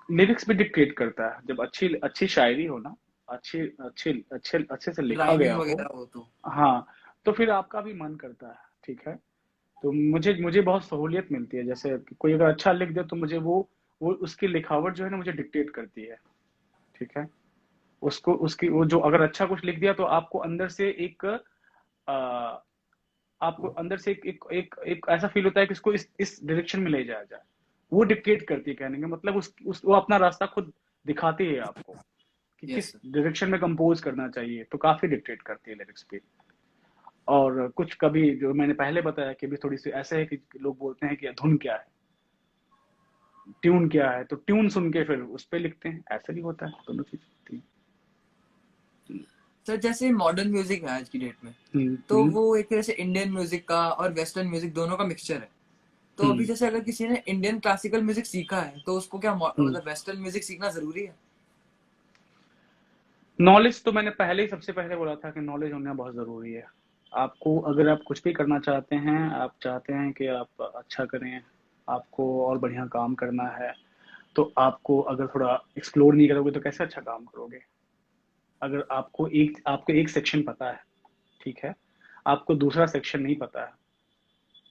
लिरिक्स भी डिक्टेट करता है, जब अच्छी अच्छी शायरी हो ना, अच्छी अच्छी अच्छे अच्छे से लिखा गया राइमिंग हो। वगैरह हो तो। हाँ, तो फिर आपका भी मन करता है। ठीक है, तो मुझे मुझे बहुत सहूलियत मिलती है, जैसे कि कोई अगर अच्छा लिख दे तो मुझे वो उसकी लिखावट जो है ना मुझे डिक्टेट करती है। ठीक है, उसको उसकी वो जो अगर अच्छा कुछ लिख दिया तो आपको अंदर से एक आपको अंदर से एक ऐसा फील होता है कि इसको इस डायरेक्शन में ले जाया जाए। वो डिक्टेट करती है, कहने का मतलब वो अपना रास्ता खुद दिखाती है आपको कि यस किस सर। डायरेक्शन में कंपोज करना चाहिए, तो काफी डिक्टेट करती है लिरिक्स भी। और कुछ कभी जो मैंने पहले बताया कि भी थोड़ी सी ऐसे है कि लोग बोलते हैं कि धुन क्या है, ट्यून क्या है, तो ट्यून सुन के फिर उस पर लिखते हैं, ऐसा भी होता है, दोनों चीज होती है। सर जैसे मॉडर्न म्यूजिक है आज की डेट में, तो हम्म वो एक तरह से इंडियन म्यूजिक का और वेस्टर्न म्यूजिक दोनों का मिक्सचर है। तो अभी हम्म जैसे अगर किसी ने इंडियन क्लासिकल म्यूजिक सीखा है तो उसको क्या हम्म। मतलब वेस्टर्न म्यूजिक सीखना जरूरी है? नॉलेज तो मैंने पहले ही सबसे पहले बोला था कि नॉलेज होना बहुत ज़रूरी है। आपको अगर आप कुछ भी करना चाहते हैं, आप चाहते हैं कि आप अच्छा करें, आपको और बढ़िया काम करना है, तो आपको अगर थोड़ा एक्सप्लोर नहीं करोगे तो कैसे अच्छा काम करोगे। अगर आपको एक सेक्शन पता है, ठीक है, आपको दूसरा सेक्शन नहीं पता है,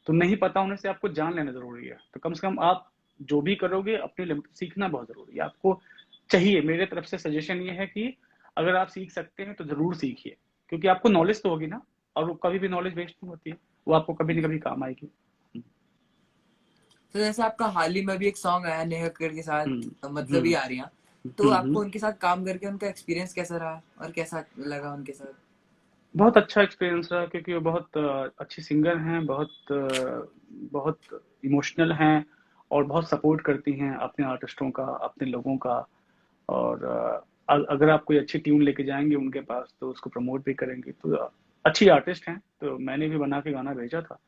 तो नहीं पता होने से आपको जान लेना ज़रूरी है। तो कम से कम आप जो भी करोगे अपनी लिमिट सीखना बहुत ज़रूरी है आपको। चाहिए, मेरे तरफ से सजेशन ये है कि अगर आप सीख सकते हैं तो ज़रूर सीखिए, क्योंकि आपको नॉलेज तो होगी ना, और वो कभी भी नॉलेज वेस्ट नहीं होती है, वो आपको कभी ना कभी काम आएगी। तो जैसे आपका हाल ही में भी एक सॉन्ग आया नेहा कक्कड़ के साथ, मतलब ही हम्म आ रही हैं, तो आपको उनके साथ काम करके उनका एक्सपीरियंस कैसा रहा और कैसा लगा उनके साथ? बहुत अच्छा एक्सपीरियंस रहा, क्योंकि वो बहुत अच्छी सिंगर हैं, बहुत इमोशनल हैं, और बहुत सपोर्ट करती हैं अपने आर्टिस्टों का, अपने लोगों का। और अगर आप कोई अच्छी ट्यून लेके जाएंगे उनके पास तो उसको प्रमोट भी करेंगे। तो अच्छी आर्टिस्ट हैं, तो मैंने भी बना के गाना भेजा था,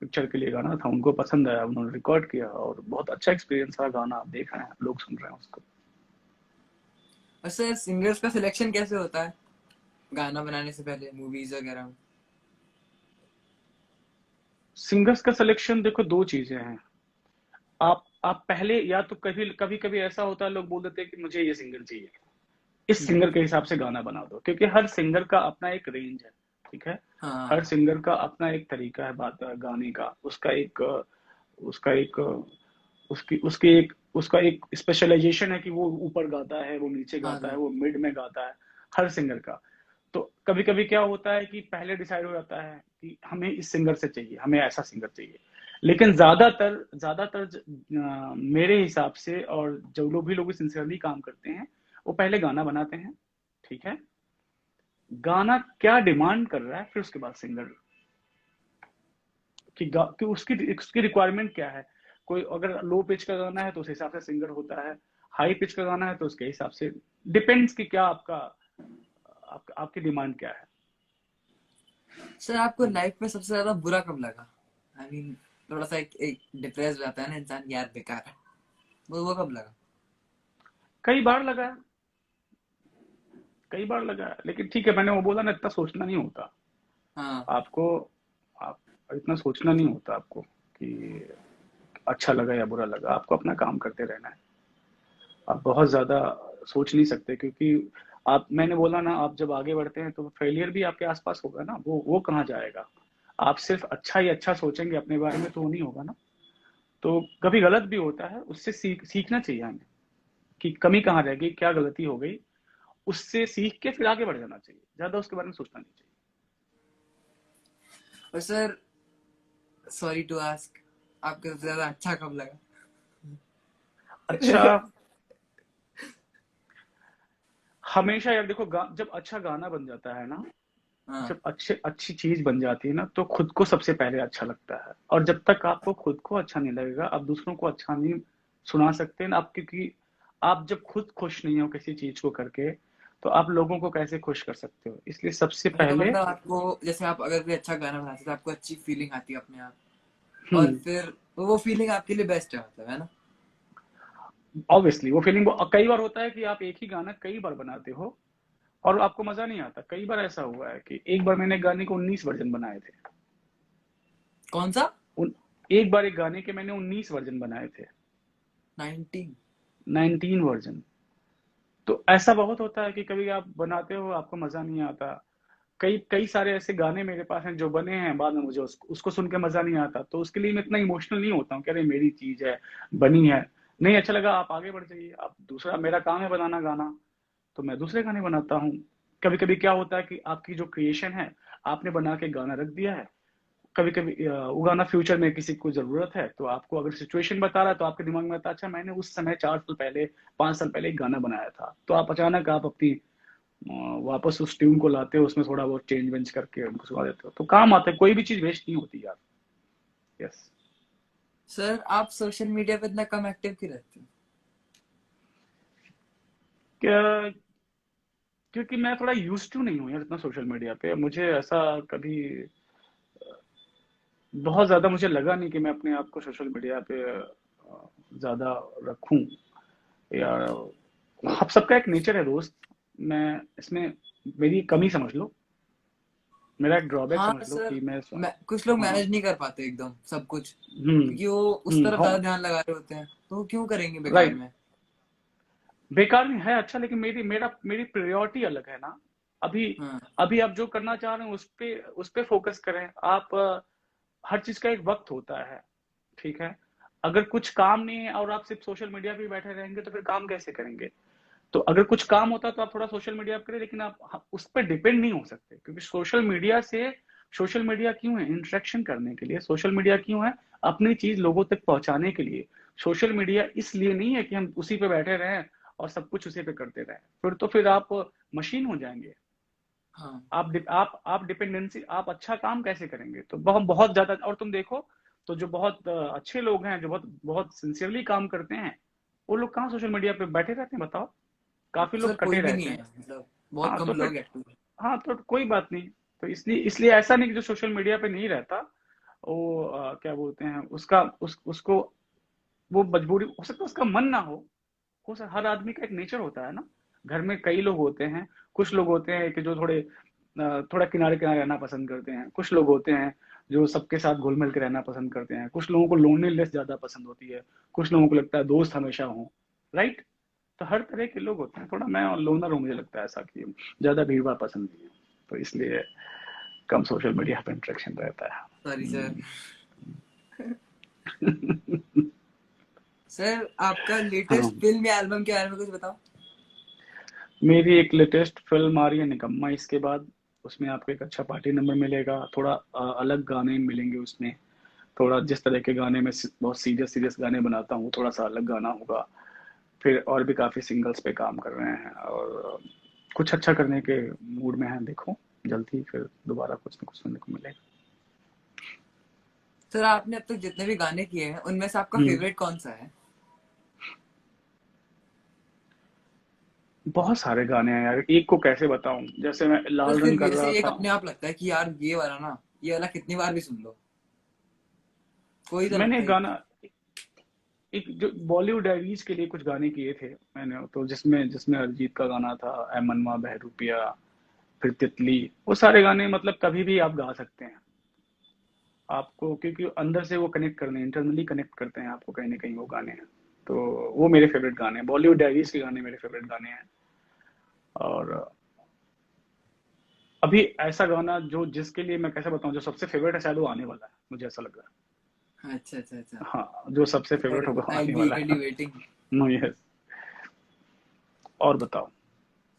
पिक्चर के लिए गाना था, उनको पसंद आया, उन्होंने रिकॉर्ड किया, और बहुत अच्छा एक्सपीरियंस रहा। गाना आप देख रहे हैं, लोग सुन रहे हैं उसको। और सर सिंगर्स का सिलेक्शन कैसे होता है गाना बनाने से पहले मूवीज वगैरह में? सिंगर्स का सिलेक्शन देखो, दो चीजें हैं। आप पहले, या तो कभी कभी कभी ऐसा होता है, लोग बोल देते हैं कि मुझे ये सिंगर चाहिए, इस हम्म। सिंगर के हिसाब से गाना बना दो, क्योंकि हर सिंगर का अपना एक रेंज है। ठीक है, हर हाँ। सिंगर का अपना एक तरीका है बात गाने का, उसका एक उसका एक स्पेशलाइजेशन है कि वो ऊपर गाता है, वो नीचे हाँ गाता है, सर। वो मिड में गाता है, हर सिंगर का। तो कभी कभी क्या होता है कि पहले डिसाइड हो जाता है कि हमें इस सिंगर से चाहिए, हमें ऐसा सिंगर चाहिए। लेकिन ज्यादातर ज्यादातर मेरे हिसाब से, और जो लोग भी लोग सिंसियरली काम करते हैं, वो पहले गाना बनाते हैं। ठीक है, गाना क्या डिमांड कर रहा है, फिर उसके बाद सिंगर कि उसकी रिक्वायरमेंट क्या है। कोई अगर लो पिच का गाना है तो उस हिसाब से सिंगर होता है, हाई पिच का गाना है तो उसके हिसाब से। डिपेंड्स कि क्या आपकी डिमांड क्या है। सर आपको लाइफ में सबसे ज्यादा बुरा कब लगा? आई मीन थोड़ा सा एक डिप्रेस हो जाता है ना इंसान, यार बेकार है, वो कब लगा? कई बार लगा है, कई बार लगा है, लेकिन ठीक है, मैंने वो बोला ना, इतना सोचना नहीं होता हाँ। आपको। आप इतना सोचना नहीं होता आपको कि अच्छा लगा या बुरा लगा, आपको अपना काम करते रहना है। आप बहुत ज्यादा सोच नहीं सकते, क्योंकि आप, मैंने बोला ना, आप जब आगे बढ़ते हैं तो फेलियर भी आपके आसपास होगा ना, वो कहाँ जाएगा। आप सिर्फ अच्छा ही अच्छा सोचेंगे अपने बारे में तो वो नहीं होगा ना। तो कभी गलत भी होता है, उससे सीखना चाहिए हमें कि कमी कहाँ रह गई, क्या गलती हो गई, उससे सीख के फिर आगे बढ़ जाना चाहिए, ज्यादा उसके बारे में सोचना नहीं चाहिए। और सर, सॉरी टू आस्क, आपको सबसे ज्यादा अच्छा कब लगा? अच्छा, हमेशा यार देखो, जब अच्छा गाना बन जाता है ना, हाँ। जब अच्छी चीज बन जाती है ना, तो खुद को सबसे पहले अच्छा लगता है। और जब तक आपको खुद को अच्छा नहीं लगेगा, आप दूसरों को अच्छा नहीं सुना सकते ना आप, क्योंकि आप जब खुद खुश नहीं हो किसी चीज को करके, तो आप लोगों को कैसे खुश कर सकते हो। इसलिए सबसे अच्छा, तो पहले, मतलब आपको, जैसे आप अगर कोई अच्छा गाना बनाते हैं तो आपको अच्छी फीलिंग आती है अपने आप, और हम्म, फिर वो फीलिंग आपके लिए बेस्ट है, मतलब, है ना? ऑब्वियसली वो फीलिंग, वो कई बार होता है कि आप एक ही गाना कई बार बनाते हो और आपको मजा नहीं आता। कई बार ऐसा हुआ है कि एक बार मैंने गाने को 19 वर्जन बनाए थे। कौन सा? उन एक बार एक गाने के मैंने 19 वर्जन बनाए थे। 19? 19 वर्जन। तो ऐसा बहुत होता है कि कभी आप बनाते हो, आपको मजा नहीं आता। कई कई सारे ऐसे गाने मेरे पास हैं जो बने हैं, बाद में मुझे उसको सुन के मजा नहीं आता, तो उसके लिए मैं इतना इमोशनल नहीं होता हूँ कि अरे मेरी चीज है, बनी है, नहीं अच्छा लगा, आप आगे बढ़ जाइए। आप दूसरा, मेरा काम है बनाना गाना, तो मैं दूसरे गाने बनाता हूँ। कभी कभी क्या होता है कि आपकी जो क्रिएशन है, आपने बना के गाना रख दिया है, कभी कभी वो गाना फ्यूचर में किसी को जरूरत है, तो आपको अगर सिचुएशन बता रहा है तो आपके दिमाग में आता है, अच्छा मैंने उस समय 4 साल पहले, 5 साल पहले एक गाना बनाया था, तो आप अचानक आप अपनी वापस उस ट्यून को लाते हो, उसमें थोड़ा बहुत चेंज वेंज करके उनको सुना देते हो, तो काम आता है। कोई भी चीज वेस्ट नहीं होती यार। यस। सर, आप सोशल मीडिया पे इतना कम एक्टिव क्यों रहते हो? क्या, क्योंकि मैं थोड़ा यूज टू नहीं हूँ यार इतना सोशल मीडिया पे। मुझे ऐसा कभी बहुत ज्यादा मुझे लगा नहीं कि मैं अपने आप को सोशल मीडिया पे ज्यादा रखूं, या आप सबका एक नेचर है दोस्त। मैं इसमें, मेरी कमी समझ लो, मेरा एक ड्रॉबैक हाँ समझ लो सर, कि मैं, कुछ लोग हाँ, मैनेज नहीं कर पाते एकदम सब कुछ, क्योंकि वो उस तरफ हाँ, ज्यादा ध्यान लगा रहे होते हैं, तो वो क्यों करेंगे बेकार राइट। में? बेकार नहीं है, अच्छा, लेकिन मेरी प्रायोरिटी अलग है ना। अभी हाँ। अभी आप जो करना चाह रहे हैं उस पे फोकस करें आप। हर चीज का एक वक्त होता है, ठीक है। अगर कुछ काम नहीं है और आप सिर्फ सोशल मीडिया पे बैठे रहेंगे तो फिर काम कैसे करेंगे। तो अगर कुछ काम होता तो आप थोड़ा सोशल मीडिया पे करें, लेकिन आप उस पर डिपेंड नहीं हो सकते, क्योंकि सोशल मीडिया क्यों है, इंटरेक्शन करने के लिए। सोशल मीडिया क्यों है, अपनी चीज लोगों तक पहुंचाने के लिए। सोशल मीडिया इसलिए नहीं है कि हम उसी पे बैठे रहें और सब कुछ उसी पे करते रहें, फिर आप मशीन हो जाएंगे। हाँ आप डिपेंडेंसी, आप अच्छा काम कैसे करेंगे। तो बहुत बहुत ज्यादा, और तुम देखो तो जो बहुत अच्छे लोग हैं, जो बहुत बहुत सिंसियरली काम करते हैं, वो लोग कहाँ सोशल मीडिया पे बैठे रहते हैं बताओ। काफी सर, लोग कोई कटे भी नहीं रहते है, हैं। मतलब बहुत हाँ कम तो लोग फिर, एक्टिव हैं। हाँ तो कोई बात नहीं। तो इसलिए इसलिए ऐसा नहीं कि जो सोशल मीडिया पे नहीं रहता, वो क्या बोलते हैं, उसको वो मजबूरी, हो सकता है उसका मन ना हो सकता, हर आदमी का एक नेचर होता है ना। घर में कई लोग होते हैं, कुछ लोग होते हैं कि जो थोड़ा किनारे किनारे रहना पसंद करते हैं, कुछ लोग होते हैं जो सबके साथ घुल मिल के रहना पसंद करते हैं, कुछ लोगों को लोनलीनेस ज्यादा पसंद होती है, कुछ लोगों को लगता है दोस्त हमेशा हो, राइट। तो हर तरह के लोग होते हैं। थोड़ा मैं लोनर हूँ, मुझे लगता है ऐसा कि ज्यादा भीड़ भाड़ पसंद नहीं है, तो इसलिए कम सोशल मीडिया पे इंटरेक्शन रहता है। Sorry sir. हम्म। सर, आपका हाँ, लेटेस्ट फिल्म या एल्बम के बारे में कुछ बताओ। मेरी एक लेटेस्ट फिल्म आ रही है निकम्मा, इसके बाद। उसमें आपको एक अच्छा पार्टी नंबर मिलेगा, थोड़ा अलग गाने मिलेंगे उसमें। थोड़ा जिस तरह के गाने में बहुत सीरियस सीरियस गाने बनाता हूँ, थोड़ा सा अलग गाना होगा। फिर और भी काफी सिंगल्स पे काम कर रहे हैं, और कुछ अच्छा करने के मूड में हैं। देखो जल्दी फिर दोबारा कुछ ना कुछ सुनने को मिलेगा। सर, आपने अब तक जितने भी गाने किए हैं उनमें से आपका हम्म, फेवरेट कौन सा है? बहुत सारे गाने हैं यार, एक को कैसे बताऊं। जैसे मैं बस लाल फिर रंग भी कर ऐसे रहा एक था। अपने आप लगता है कि यार ये वाला ना, ये वाला कितनी बार भी सुन लो, कोई तो मैंने लगता एक ही है। गाना, एक जो बॉलीवुड डायरीज के लिए कुछ गाने किए थे मैंने, तो जिसमें जिसमें अरिजीत का गाना था, ए मनवा बहरूपिया, फिर तितली। वो सारे गाने मतलब कभी भी आप गा सकते हैं। आपको, क्योंकि अंदर से वो कनेक्ट करने, इंटरनली कनेक्ट करते हैं आपको कहीं ना कहीं वो गाने। तो वो मेरे फेवरेट गाने हैं, बॉलीवुड डायरीज के गाने मेरे फेवरेट गाने हैं। और अभी ऐसा गाना जो, जिसके लिए मैं कैसे बताऊं, जो सबसे फेवरेट है शायद वो आने वाला है, मुझे ऐसा लग रहा अच्छा अच्छा अच्छा। है। हाँ, जो सबसे फेवरेट सर होगा वो आई आने बी वाला ईगरली है। वेटिंग। No, yes. और बताओ।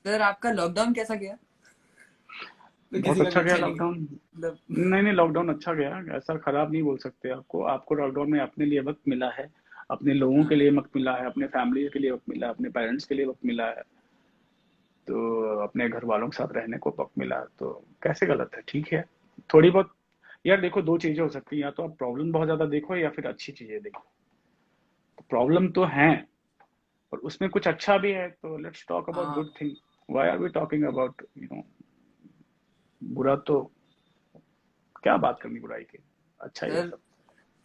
सर आपका लॉकडाउन कैसा गया? तो बहुत किसी का भी अच्छा गया अच्छा नहीं गया लॉकडाउन। मतलब। नहीं नहीं, लॉकडाउन अच्छा गया, ऐसा खराब नहीं बोल सकते आपको। आपको लॉकडाउन में अपने लिए वक्त मिला है, अपने लोगों के हाँ लिए वक्त मिला है, अपने फैमिली के लिए वक्त मिला है, अपने पेरेंट्स के लिए वक्त मिला है, तो अपने घर वालों के साथ रहने को वक्त मिला, तो कैसे गलत है, ठीक है। थोड़ी बहुत, यार देखो, दो चीजें हो सकती हैं, या तो आप प्रॉब्लम बहुत ज्यादा देखो या फिर अच्छी चीजें देखो। प्रॉब्लम तो है, पर उसमें कुछ अच्छा भी है, तो लेट्स टॉक अबाउट हाँ। Good thing. Why are we talking about बुरा? तो क्या बात करनी बुराई की, अच्छा ही है सर सब।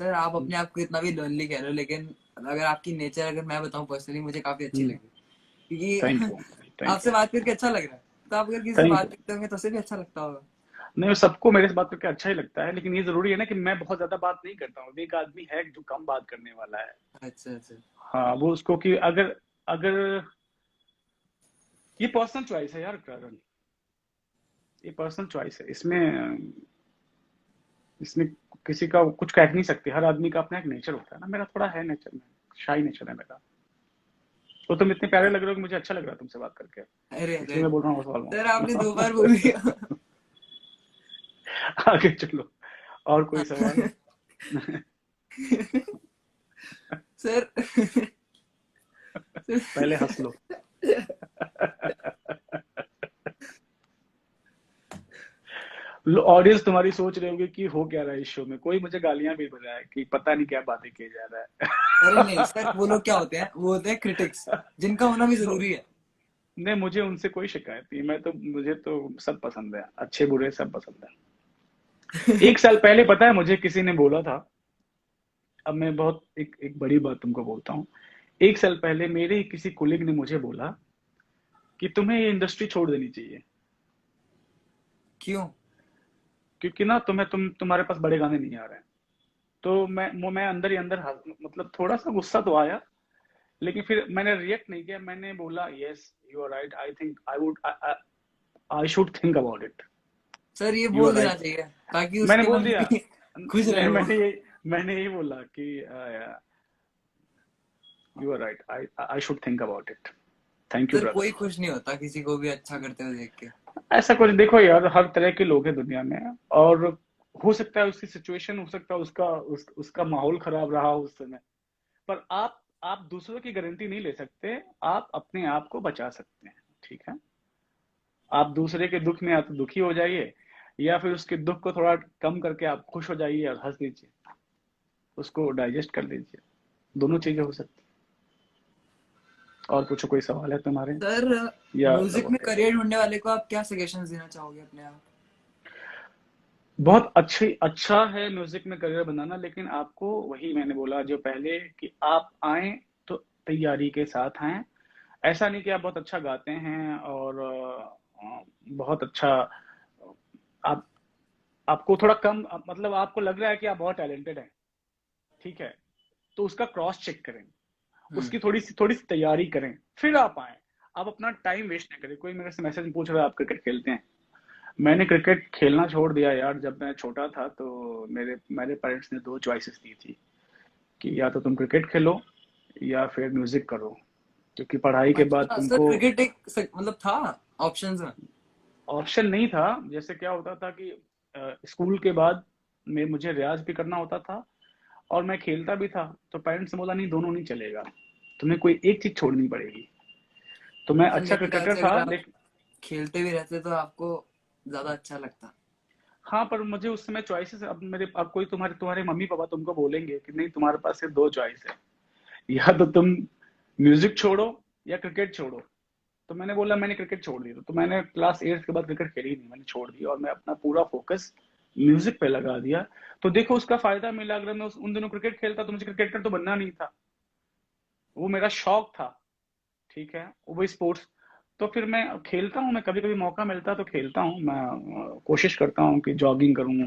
सर आप अपने आप को इतना भी लोनली कह रहे हो, लेकिन अगर आपकी नेचर अगर मैं बताऊं पर्सनली मुझे काफी अच्छी लगी, थैंक क्योंकि यू। थैंक आपसे यू। बात करके अच्छा लग रहा है। तो आप अगर किसी से थैंक बात यू। करते होंगे तो उसे भी अच्छा लगता होगा। नहीं, सबको मेरे से बात करके अच्छा ही लगता है, लेकिन ये जरूरी है ना कि मैं बहुत ज्यादा बात नहीं करता हूँ। एक आदमी है जो कम बात करने वाला है। अच्छा अच्छा। हाँ, वो उसको कि अगर अगर ये पर्सनल चॉइस है यार करण, ये पर्सनल चॉइस है। इसमें इसमें किसी का कुछ कह नहीं सकते। हर आदमी का अपना एक नेचर होता है ना। मेरा थोड़ा है नेचर में, शाई नेचर है मेरा। तो तुम इतने प्यारे लग रहे हो कि मुझे अच्छा लग रहा है तुमसे बात करके, अरे इसलिए अरे मैं बोल रहा हूँ सवाल सर आपने दो में। बार बोल दिया। आगे चलो, और कोई सवाल? सर पहले हंस लो। ऑडियंस तुम्हारी सोच रहे होगी कि हो क्या रहा है इस शो में। कोई मुझे गालियां भी बजा है कि पता नहीं क्या बातें किए जा अरे नहीं रहा सर, वो लोग क्या होते हैं, वो होते हैं क्रिटिक्स, जिनका होना भी है। जरूरी है। नहीं, मुझे उनसे कोई शिकायत नहीं। मुझे तो सब पसंद है, अच्छे बुरे सब पसंद है। एक साल पहले पता है मुझे किसी ने बोला था, अब मैं बहुत एक बड़ी बात तुमको बोलता हूँ। एक साल पहले मेरे ही किसी कोलिग ने मुझे बोला कि तुम्हें ये इंडस्ट्री छोड़ देनी चाहिए, क्यों? क्योंकि ना तुम्हारे पास बड़े गाने नहीं आ रहे हैं। तो मैं अंदर ही अंदर मतलब थोड़ा सा गुस्सा तो आया, लेकिन फिर मैंने रिएक्ट नहीं किया। मैंने बोला yes, you are right, I think I should think about it. Sir ये यू आर बोल देना राइट। चाहिए ताकि मैंने उसके बोल मन में दिया। भी खुश रहे नहीं, वो। मैंने यही बोला कि you are right, I I should think about it. Thank you sir brother. कोई खुश नहीं होता किसी को भी अच्छा करते हुए देख के। ऐसा कुछ, देखो यार, हर तरह के लोग हैं दुनिया में, और हो सकता है उसकी सिचुएशन, हो सकता है उसका माहौल खराब रहा उस समय, पर आप दूसरों की गारंटी नहीं ले सकते। आप अपने आप को बचा सकते हैं, ठीक है। आप दूसरे के दुख में या तो दुखी हो जाइए, या फिर उसके दुख को थोड़ा कम करके आप खुश हो जाइए और हंस दीजिए, उसको डाइजेस्ट कर लीजिए। दोनों चीजें हो सकती हैं। और पूछो, कोई सवाल है तुम्हारे? सर या सब म्यूजिक में ओके? करियर ढूंढने वाले को आप क्या सजेशंस देना चाहोगे अपने आप? बहुत अच्छा है म्यूजिक में करियर बनाना, लेकिन आपको वही मैंने बोला जो पहले, कि आप आए तो तैयारी के साथ आए। ऐसा नहीं कि आप बहुत अच्छा गाते हैं और बहुत अच्छा, आप आपको थोड़ा कम, मतलब आपको लग रहा है कि आप बहुत टैलेंटेड हैं, ठीक है, तो उसका क्रॉस चेक करें, हम्म। उसकी थोड़ी सी तैयारी करें, फिर आप आए। आप अपना टाइम वेस्ट नहीं करें। कोई मेरे से मैसेज पूछ रहा है आप क्रिकेट खेलते हैं? मैंने क्रिकेट खेलना छोड़ दिया यार, जब मैं छोटा था तो मेरे मेरे पेरेंट्स ने दो चॉइसेस दी थी कि या तो तुम क्रिकेट खेलो या फिर म्यूजिक करो, क्योंकि पढ़ाई के बाद अच्छा सर, तुमको क्रिकेट एक मतलब था ऑप्शंस में? ऑप्शन नहीं था। जैसे क्या होता था कि स्कूल के बाद में मुझे रियाज भी करना होता था और मैं खेलता भी था, तो पेरेंट्स ने बोला नहीं, दोनों नहीं चलेगा, तुम्हें कोई एक चीज छोड़नी पड़ेगी। तो मैं सर अच्छा मेरे ख्याल क्रिकेटर से था, अगर आप लेकिन खेलते भी रहते तो आपको ज्यादा अच्छा लगता। हाँ, पर मुझे उस समय चॉइसेस, अब कोई तुम्हारे मम्मी पापा तुमको बोलेंगे कि नहीं, तुम्हारे पास सिर्फ दो चॉइस है, या तो तुम म्यूजिक छोड़ो या क्रिकेट छोड़ो। तो मैंने बोला, मैंने क्रिकेट छोड़ दी। तो मैंने क्लास 8 के बाद क्रिकेट खेली ही नहीं, मैंने छोड़ दी और मैं अपना पूरा फोकस म्यूजिक पे लगा दिया। तो देखो उसका फायदा मिला। अगर मैं उन दिनों क्रिकेट खेलता तो मुझे क्रिकेटर तो बनना नहीं था, वो मेरा शौक था, ठीक है, वो स्पोर्ट्स। तो फिर मैं खेलता हूँ, मैं कभी कभी मौका मिलता है तो खेलता हूँ। मैं कोशिश करता हूँ कि जॉगिंग करूँ,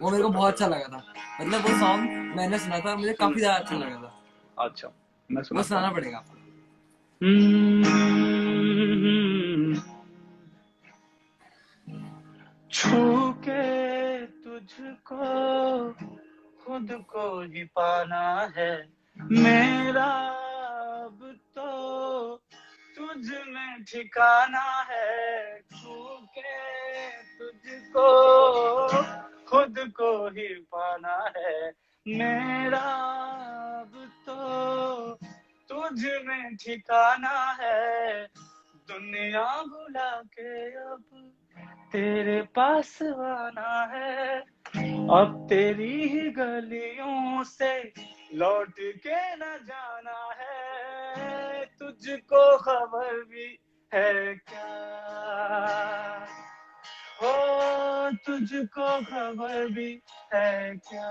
वो मेरे को बहुत अच्छा लगा था। मतलब वो सॉन्ग मैंने सुना था, मुझे काफी ज्यादा अच्छा लगा था। अच्छा, मैं वो सुनाता सुनाना हूँ। पड़ेगा आपको। छू के तुझको खुद को ही पाना है मेरा, अब तो तुझ में ठिकाना है। छू के तुझको खुद को ही पाना है मेरा, अब तो तुझ में ठिकाना है। दुनिया भुला के अब तेरे पास आना है, अब तेरी ही गलियों से लौट के न जाना है। तुझको खबर भी है क्या, हो तुझको खबर भी है क्या।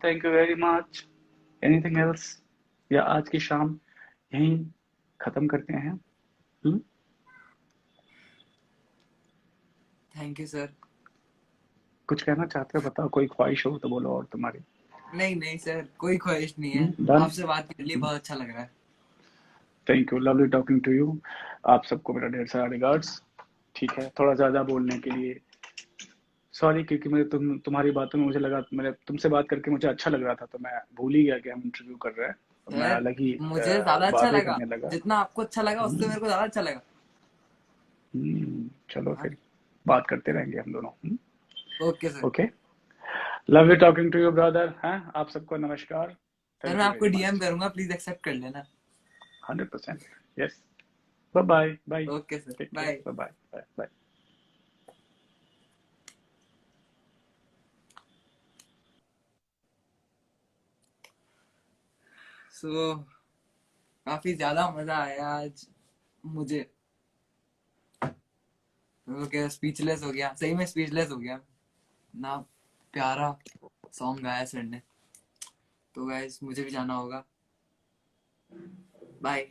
Thank you very much. Anything else, या आज की शाम यहीं खत्म करते हैं? Thank you sir. कुछ कहना चाहते हो, बताओ, कोई ख्वाहिश हो तो बोलो और तुम्हारी। नहीं नहीं सर, कोई ख्वाहिश नहीं है। डन। आपसे बात कर ली, बहुत अच्छा लग रहा है। Thank you, lovely talking to you. आप सबको मेरा ढेर सारा रिगार्ड्स। ठीक है, थोड़ा ज़्यादा बोलने के लिए सॉरी, क्योंकि मुझे तुम्हारी बातों में मुझे लगा, मैंने तुमसे बात करके मुझे अच्छा लग रहा था, तो मैं भूल ही गया कि हम इंटरव्यू कर रहे हैं, और मैं सर अलग ही मुझे ज्यादा अच्छा बातें लगा। करने लगा। जितना आपको अच्छा लगा उससे मेरे को ज्यादा अच्छा लगा। चलो हाँ। फिर बात करते रहेंगे हम दोनों। Okay sir. Okay, love you talking to you brother. हैं, आप सबको नमस्कार। सर थैंक मैं यू आपको वेरी डीएम मच। करूंगा, प्लीज एक्सेप्ट कर लेना। 100%। Yes. Bye bye bye. Okay sir, take care. Bye. Bye bye bye bye. So काफी ज्यादा मजा आया आज मुझे। ओके, स्पीचलेस हो गया, सही में स्पीचलेस हो गया ना। प्यारा सॉन्ग गाया सर ने। तो गाइस मुझे भी जाना होगा। बाय।